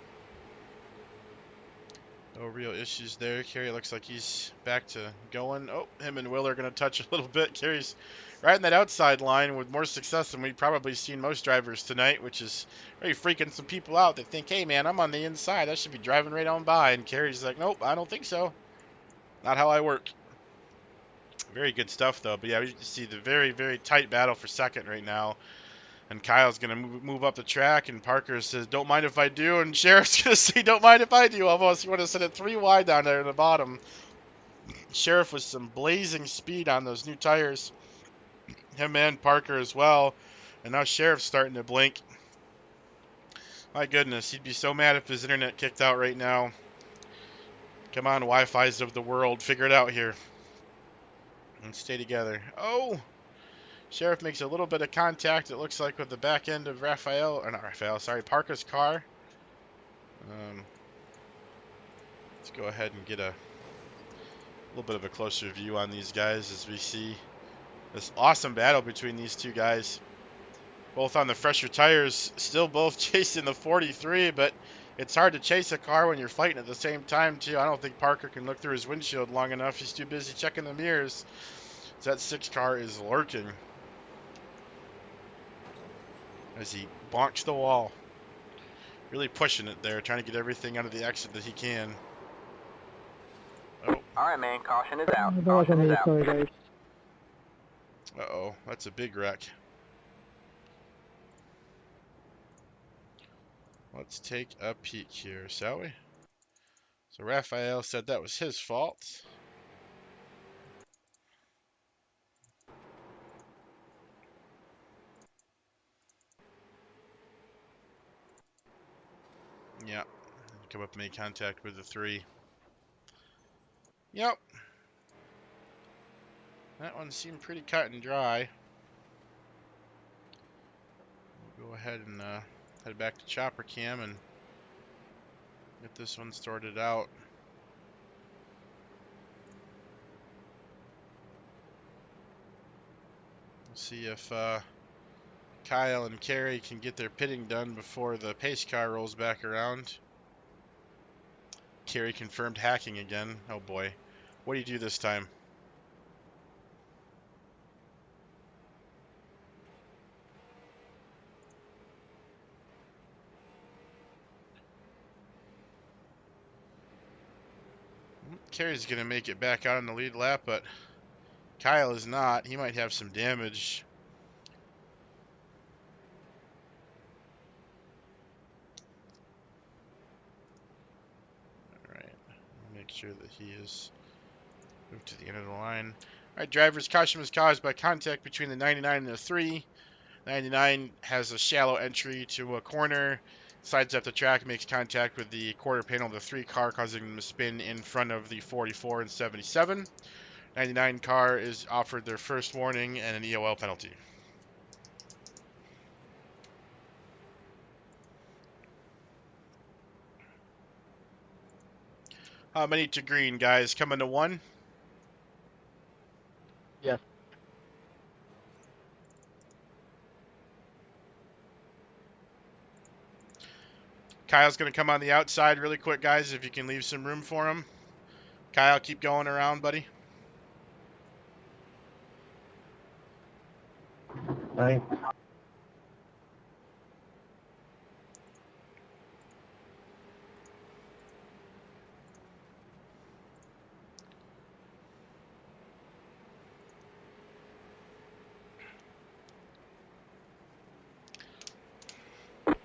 No real issues there. Kerry looks like he's back to going. Oh, him and Will are going to touch a little bit. Kerry's right in that outside line with more success than we've probably seen most drivers tonight, which is really freaking some people out that think, hey man, I'm on the inside. I should be driving right on by. And Kerry's like, nope, I don't think so. Not how I work. Very good stuff though. But yeah, we see the very, very tight battle for second right now. And Kyle's going to move up the track, and Parker says, don't mind if I do, and Sheriff's going to say, don't mind if I do. Almost, you want to set it 3 wide down there in the bottom. Sheriff with some blazing speed on those new tires. Him and Parker as well. And now Sheriff's starting to blink. My goodness, he'd be so mad if his internet kicked out right now. Come on, Wi-Fi's of the world, figure it out here. And stay together. Oh! Sheriff makes a little bit of contact, it looks like, with the back end of Parker's car. Let's go ahead and get a little bit of a closer view on these guys as we see this awesome battle between these two guys. Both on the fresher tires, still both chasing the 43, but it's hard to chase a car when you're fighting at the same time, too. I don't think Parker can look through his windshield long enough. He's too busy checking the mirrors. So that 6 car is lurking as he bonks the wall. Really pushing it there, trying to get everything out of the exit that he can. Oh. All right, man. Caution is out. Caution is out. Uh-oh, that's a big wreck. Let's take a peek here, shall we? So Raphael said that was his fault. Yep. Come up and make contact with the 3. Yep. That one seemed pretty cut and dry. We'll go ahead and head back to Chopper Cam and Get this one sorted out. Let's see if Kyle and Carrie can get their pitting done before the pace car rolls back around. Carrie confirmed hacking again. Oh boy. What do you do this time? Carrie's going to make it back out on the lead lap, but Kyle is not. He might have some damage. Alright, make sure that he is moved to the end of the line. Alright, drivers, caution was caused by contact between the 99 and the 3. 99 has a shallow entry to a corner, sides up the track, makes contact with the quarter panel of the 3 car, causing them to spin in front of the 44 and 77. 99 car is offered their first warning and an EOL penalty. How many to green, guys? Coming to 1? Yes. Kyle's going to come on the outside really quick, guys, if you can leave some room for him. Kyle, keep going around, buddy. Thanks.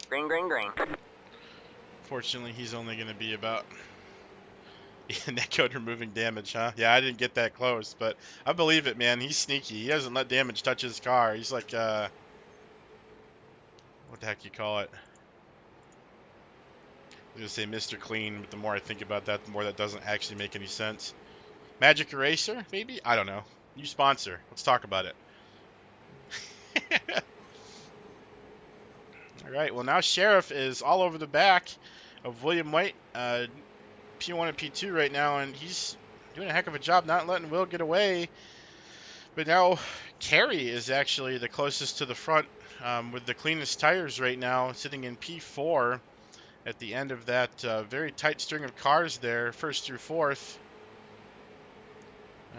Green, green, green. Fortunately, he's only going to be about net code removing damage, huh? Yeah, I didn't get that close, but I believe it, man. He's sneaky. He doesn't let damage touch his car. He's like, what the heck you call it? I was going to say Mr. Clean, but the more I think about that, the more that doesn't actually make any sense. Magic Eraser, maybe? I don't know. New sponsor. Let's talk about it. All right, well, now Sheriff is all over the back of William White, P1 and P2 right now, and he's doing a heck of a job not letting Will get away. But now Carrie is actually the closest to the front with the cleanest tires right now, sitting in P4 at the end of that very tight string of cars there, first through fourth.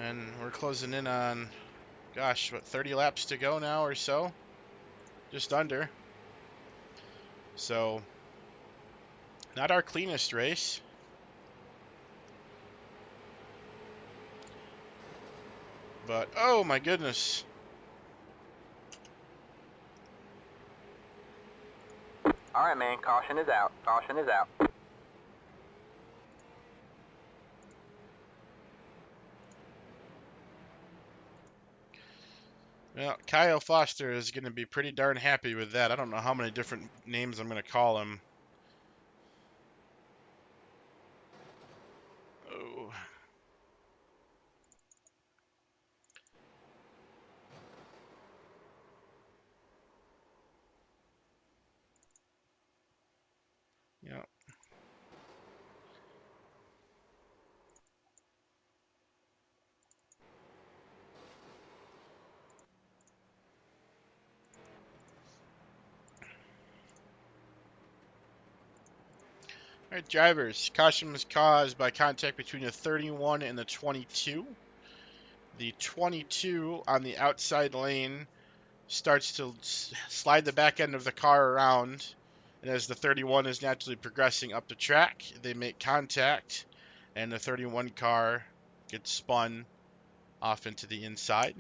And we're closing in on, gosh, what, 30 laps to go now or so? Just under. So, not our cleanest race. But, oh my goodness. All right, man. Caution is out. Caution is out. Well, Kyle Foster is going to be pretty darn happy with that. I don't know how many different names I'm going to call him. Oh. Yeah. All right, drivers. Caution was caused by contact between the 31 and the 22. The 22 on the outside lane starts to slide the back end of the car around, and as the 31 is naturally progressing up the track, they make contact, and the 31 car gets spun off into the inside.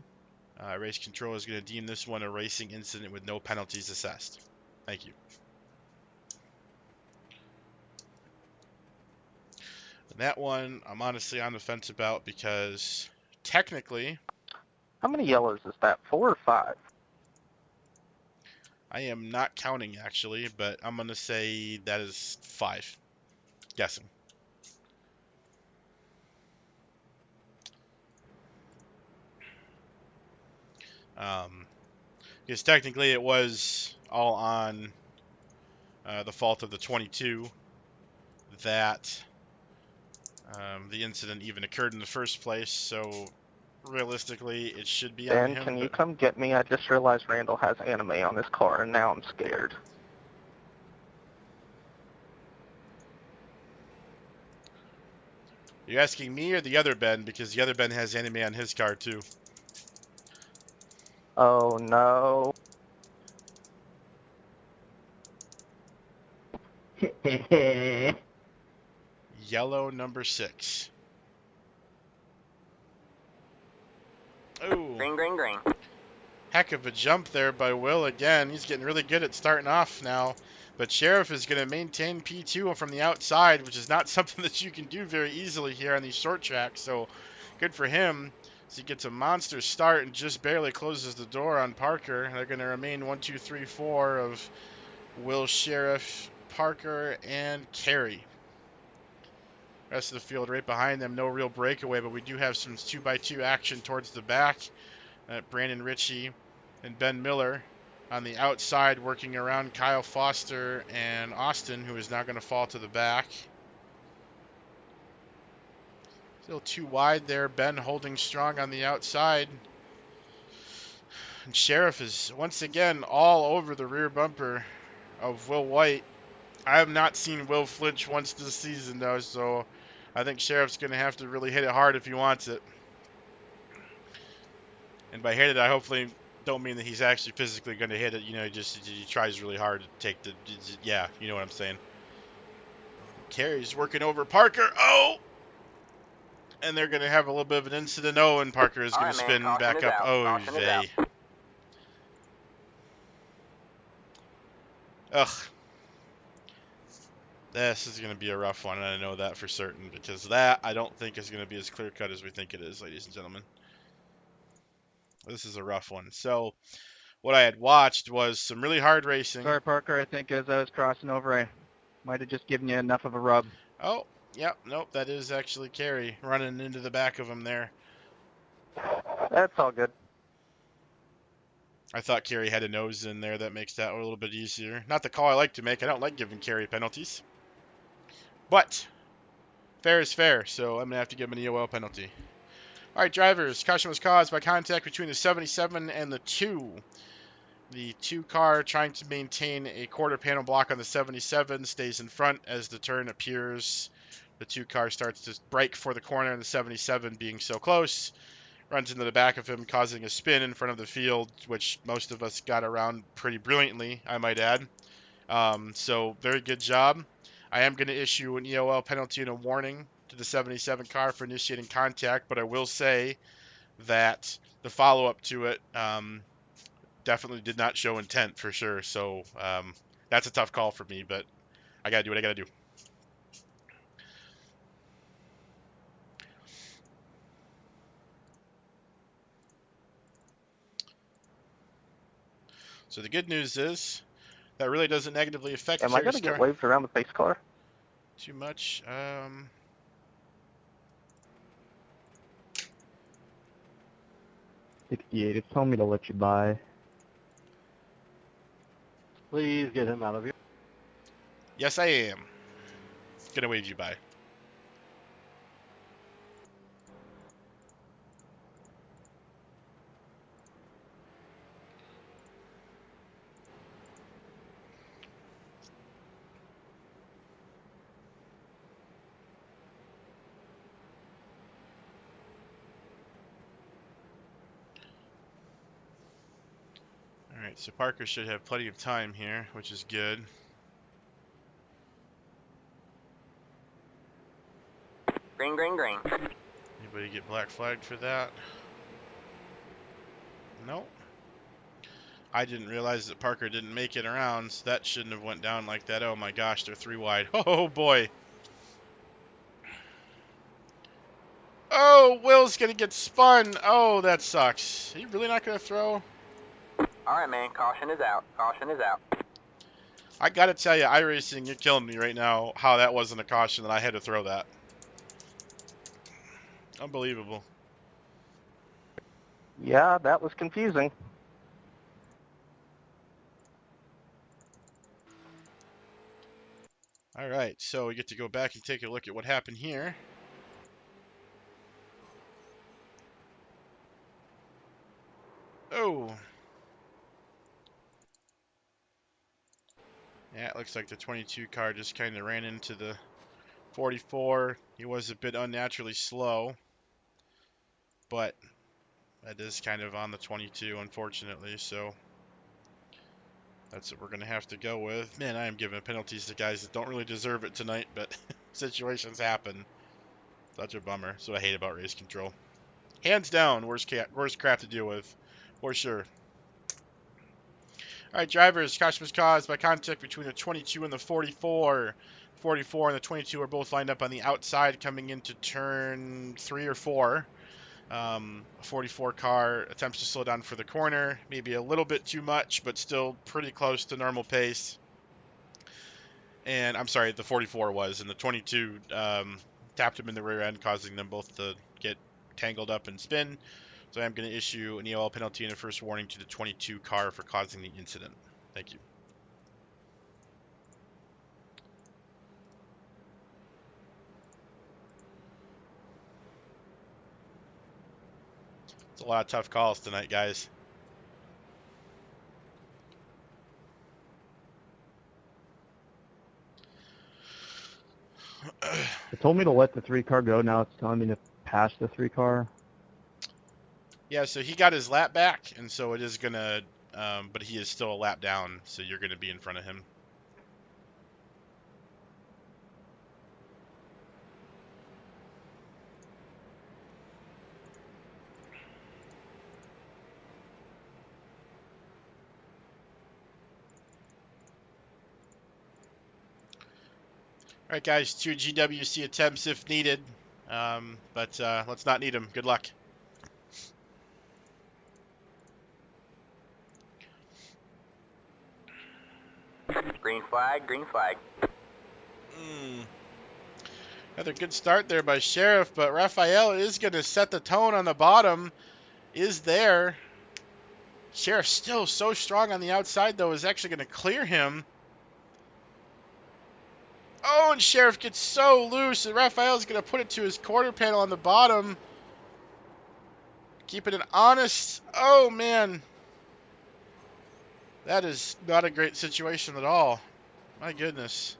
Race control is going to deem this one a racing incident with no penalties assessed. Thank you. And that one, I'm honestly on the fence about because technically, How many yellows is that? 4 or 5? I am not counting actually, but I'm going to say that is 5. Guessing. Because technically it was all on the fault of the 22 that the incident even occurred in the first place. So realistically, it should be on Ben, him. can you But come get me? I just realized Randall has anime on his car, and now I'm scared. you're asking me or the other Ben? Because the other Ben has anime on his car too. Oh, no. Yellow number 6. Oh, Green, green, green. heck of a jump there by Will again. He's getting really good at starting off now. But Sheriff is going to maintain P2 from the outside, which is not something that you can do very easily here on these short tracks. So good for him. So he gets a monster start and just barely closes the door on Parker. They're going to remain 1, 2, 3, 4 of Will, Sheriff, Parker, and Carey. Rest of the field right behind them. No real breakaway, but we do have some 2x2 action towards the back. Brandon Ritchie and Ben Miller on the outside working around Kyle Foster and Austin, who is now going to fall to the back. Still too wide there. Ben holding strong on the outside. And Sheriff is once again all over the rear bumper of Will White. I have not seen Will flinch once this season, though, so I think Sheriff's going to have to really hit it hard if he wants it. And by hit it, I hopefully don't mean that he's actually physically going to hit it. You know, he tries really hard to take the, yeah, you know what I'm saying. Carey's working over Parker. Oh! And they're going to have a little bit of an incident. Oh, and Parker is going to spin back up. Oh, vey. Ugh. This is going to be a rough one, and I know that for certain, because that I don't think is going to be as clear-cut as we think it is, ladies and gentlemen. This is a rough one. So, what I had watched was some really hard racing. Sorry, Parker. I think as I was crossing over, I might have just given you enough of a rub. Oh, yep, nope, that is actually Carey running into the back of him there. That's all good. I thought Carey had a nose in there. That makes that a little bit easier. Not the call I like to make. I don't like giving Carey penalties. But fair is fair, so I'm going to have to give him an EOL penalty. All right, drivers. Caution was caused by contact between the 77 and the 2. The 2 car trying to maintain a quarter panel block on the 77 stays in front as the turn appears. The 2 car starts to brake for the corner, and the 77 being so close runs into the back of him, causing a spin in front of the field, which most of us got around pretty brilliantly, I might add. So very good job. I am going to issue an EOL penalty and a warning to the 77 car for initiating contact, but I will say that the follow-up to it definitely did not show intent for sure. So that's a tough call for me, but I got to do what I got to do. So the good news is that really doesn't negatively affect Am I going Carey's to get car waved around the pace car? too much. 68, it's telling me to let you by. Please get him out of here. Yes, I am. Gonna wave you by. Alright, so Parker should have plenty of time here, which is good. Green, green, green. Anybody get black flagged for that? Nope. I didn't realize that Parker didn't make it around, so that shouldn't have went down like that. Oh my gosh, they're 3 wide. Oh boy. Oh, Will's gonna get spun. Oh, that sucks. Are you really not gonna throw? Alright, man. Caution is out. Caution is out. I gotta tell you, iRacing, you're killing me right now, how that wasn't a caution and I had to throw that. Unbelievable. Yeah, that was confusing. All right, so we get to go back and take a look at what happened here. Oh. Yeah, it looks like the 22 car just kind of ran into the 44. He was a bit unnaturally slow, but that is kind of on the 22, unfortunately, so that's what we're going to have to go with. Man, I am giving penalties to guys that don't really deserve it tonight, but situations happen. Such a bummer. That's what I hate about race control. Hands down, worst crap to deal with, for sure. All right, drivers, caution was caused by contact between the 22 and the 44. 44 and the 22 are both lined up on the outside coming into turn 3 or 4. A 44 car attempts to slow down for the corner, maybe a little bit too much, but still pretty close to normal pace. And I'm sorry, the 44 was, and the 22 tapped him in the rear end, causing them both to get tangled up and spin. So I'm going to issue an EOL penalty and a first warning to the 22 car for causing the incident. Thank you. It's a lot of tough calls tonight, guys. It told me to let the 3-car go. Now it's telling me to pass the 3-car. Yeah, so he got his lap back, and so it is going to, but he is still a lap down, so you're going to be in front of him. All right, guys, 2 GWC attempts if needed, but let's not need them. Good luck. Green flag, green flag. Another good start there by Sheriff, but Raphael is going to set the tone on the bottom. Is there. Sheriff still so strong on the outside, though, is actually going to clear him. Oh, and Sheriff gets so loose, and Raphael's going to put it to his quarter panel on the bottom. Keeping it honest. Oh, man. That is not a great situation at all. My goodness.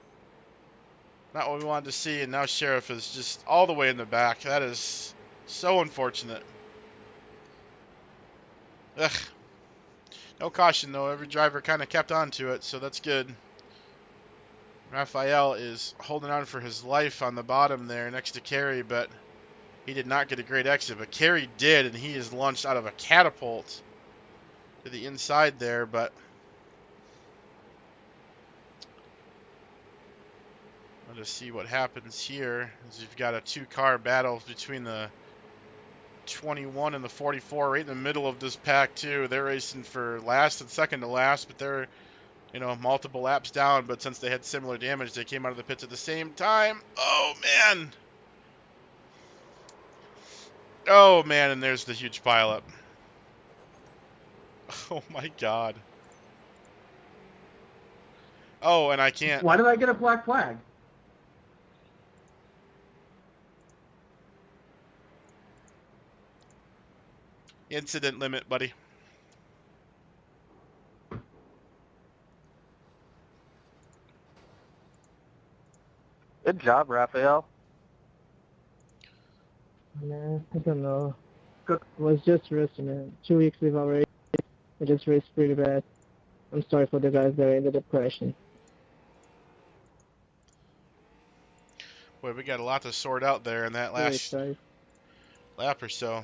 Not what we wanted to see, and now Sheriff is just all the way in the back. That is so unfortunate. Ugh. No caution, though. Every driver kind of kept on to it, so that's good. Raphael is holding on for his life on the bottom there next to Kerry, but he did not get a great exit. But Kerry did, and he is launched out of a catapult to the inside there, but let us see what happens here, as you've got a 2-car battle between the 21 and the 44 right in the middle of this pack, too. They're racing for last and second to last, but they're, multiple laps down, but since they had similar damage, they came out of the pits at the same time. Oh, man. Oh, man, and there's the huge pileup. Oh, my God. Oh, and I can't. Why did I get a black flag? Incident limit, buddy. Good job, Raphael. Nah, I don't know. I was just racing, man. 2 weeks without race. I just raced pretty bad. I'm sorry for the guys that are in the depression. Boy, we got a lot to sort out there in that last lap or so.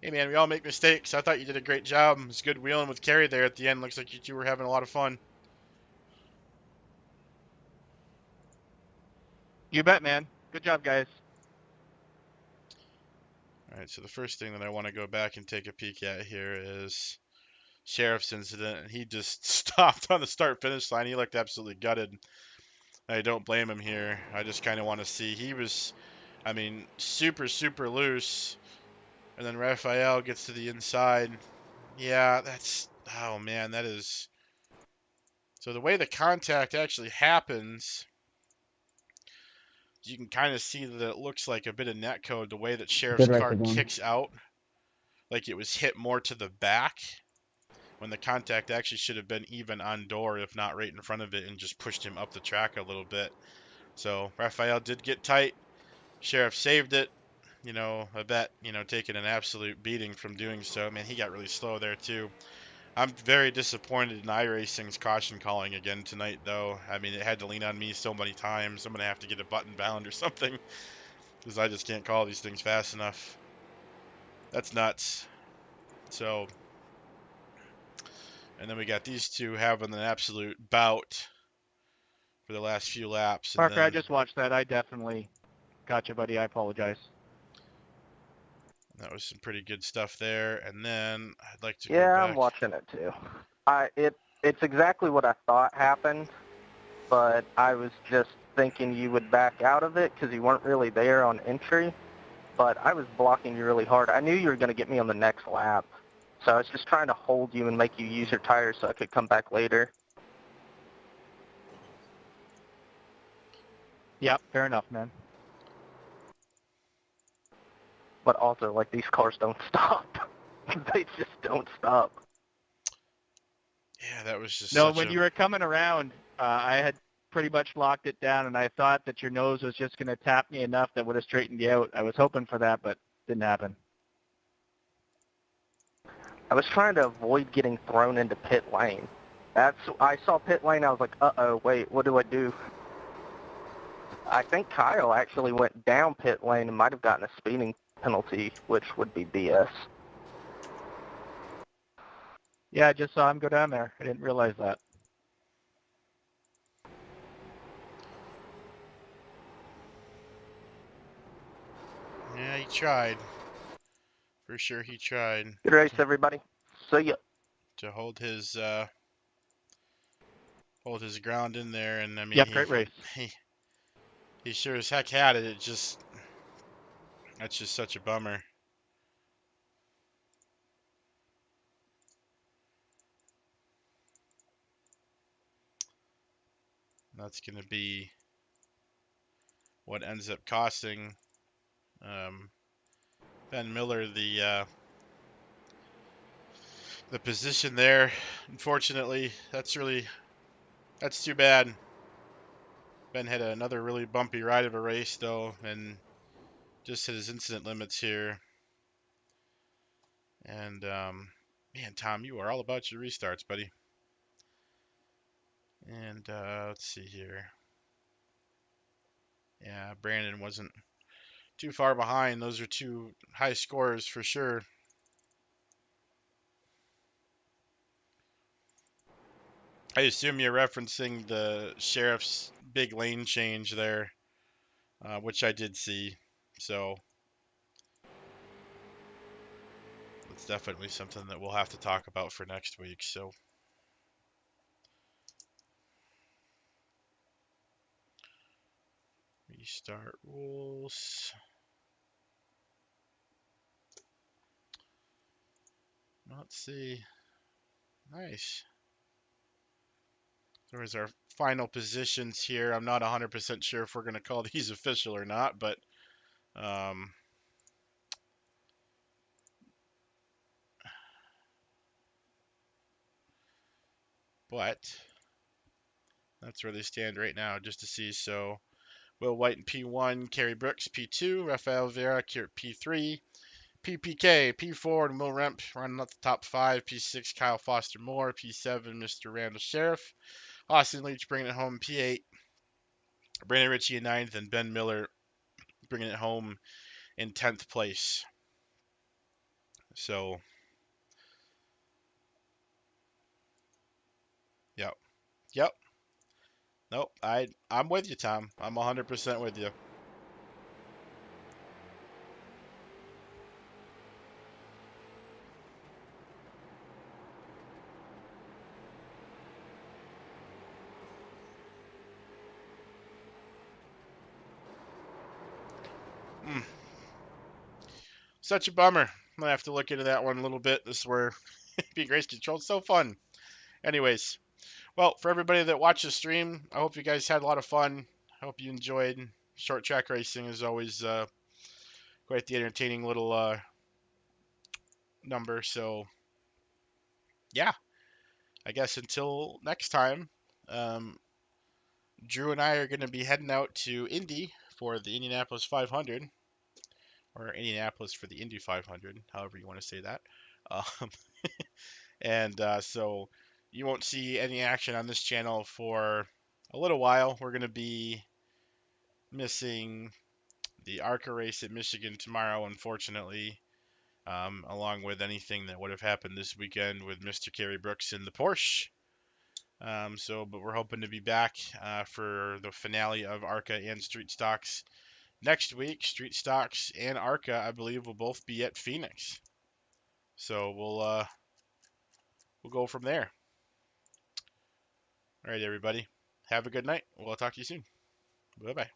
Hey, man, we all make mistakes. I thought you did a great job. It was good wheeling with Kerry there at the end. Looks like you two were having a lot of fun. You bet, man. Good job, guys. All right, so the first thing that I want to go back and take a peek at here is Sheriff's incident. And he just stopped on the start-finish line. He looked absolutely gutted. I don't blame him here. I just kind of want to see. He was, super, super loose. And then Raphael gets to the inside. Yeah, oh man, that is So the way the contact actually happens, you can kind of see that it looks like a bit of netcode the way that Sheriff's Good race, car everyone. kicks out, like it was hit more to the back, when the contact actually should have been even on door, if not right in front of it, and just pushed him up the track a little bit. So Raphael did get tight. Sheriff saved it. I bet, taking an absolute beating from doing so. Man, he got really slow there too. I'm very disappointed in iRacing's caution calling again tonight, though. I mean, it had to lean on me so many times. I'm going to have to get a button bound or something because I just can't call these things fast enough. That's nuts. So, and then we got these two having an absolute bout for the last few laps. And Parker, I then just watched that. I definitely got you, buddy. I apologize. that was some pretty good stuff there. And then I'd like to go Yeah, I'm back. watching it too. It's exactly what I thought happened, but I was just thinking you would back out of it because you weren't really there on entry. But I was blocking you really hard. I knew you were going to get me on the next lap, so I was just trying to hold you and make you use your tires so I could come back later. Yeah, fair enough, man. But also, like, these cars don't stop. They just don't stop. Yeah, that was just No, such when a... you were coming around, I had pretty much locked it down, and I thought that your nose was just going to tap me enough that would have straightened you out. I was hoping for that, but didn't happen. I was trying to avoid getting thrown into pit lane. I saw pit lane, I was like, uh-oh, wait, what do I do? I think Kyle actually went down pit lane and might have gotten a speeding penalty, which would be BS. Yeah, I just saw him go down there. I didn't realize that. Yeah, he tried. For sure he tried Good race, everybody. See ya. to hold his ground in there, and I mean Yep, great race. he sure as heck had it. That's just such a bummer. That's gonna be what ends up costing Ben Miller the position there. Unfortunately, that's too bad. Ben had another really bumpy ride of a race though, and just hit his incident limits here. And man, Tom, you are all about your restarts, buddy. And let's see here. Yeah, Brandon wasn't too far behind. Those are two high scores for sure. I assume you're referencing the sheriff's big lane change there, which I did see. So it's definitely something that we'll have to talk about for next week. So restart rules. Let's see. Nice. There's our final positions here. I'm not 100% sure if we're going to call these official or not, but um, that's where they stand right now, just to see. So Will White in P1, Kerry Brooks P2, Rafael Vera P3, PPK P4, and Will Remp running up the top 5, P6 Kyle Foster Moore, P7 Mr. Randall Sheriff, Austin Leach bringing it home P8, Brandon Ritchie in 9th, and Ben Miller bringing it home in 10th place. So, yep. Yep. Nope. I'm with you, Tom. I'm 100% with you. Such a bummer. I'm gonna have to look into that one a little bit. This is where being race control is so fun. Anyways, Well, for everybody that watched the stream, I hope you guys had a lot of fun. I hope you enjoyed. Short track racing is always quite the entertaining little number. So, yeah, I guess until next time, um, Drew and I are going to be heading out to Indy for the Indianapolis 500, or Indianapolis for the Indy 500, however you want to say that. Um, and so you won't see any action on this channel for a little while. We're going to be missing the ARCA race at Michigan tomorrow, unfortunately, along with anything that would have happened this weekend with Mr. Kerry Brooks in the Porsche. But we're hoping to be back for the finale of ARCA and Street Stocks next week. Street Stocks and ARCA, I believe, will both be at Phoenix. So we'll go from there. All right, everybody. Have a good night. We'll talk to you soon. Bye-bye.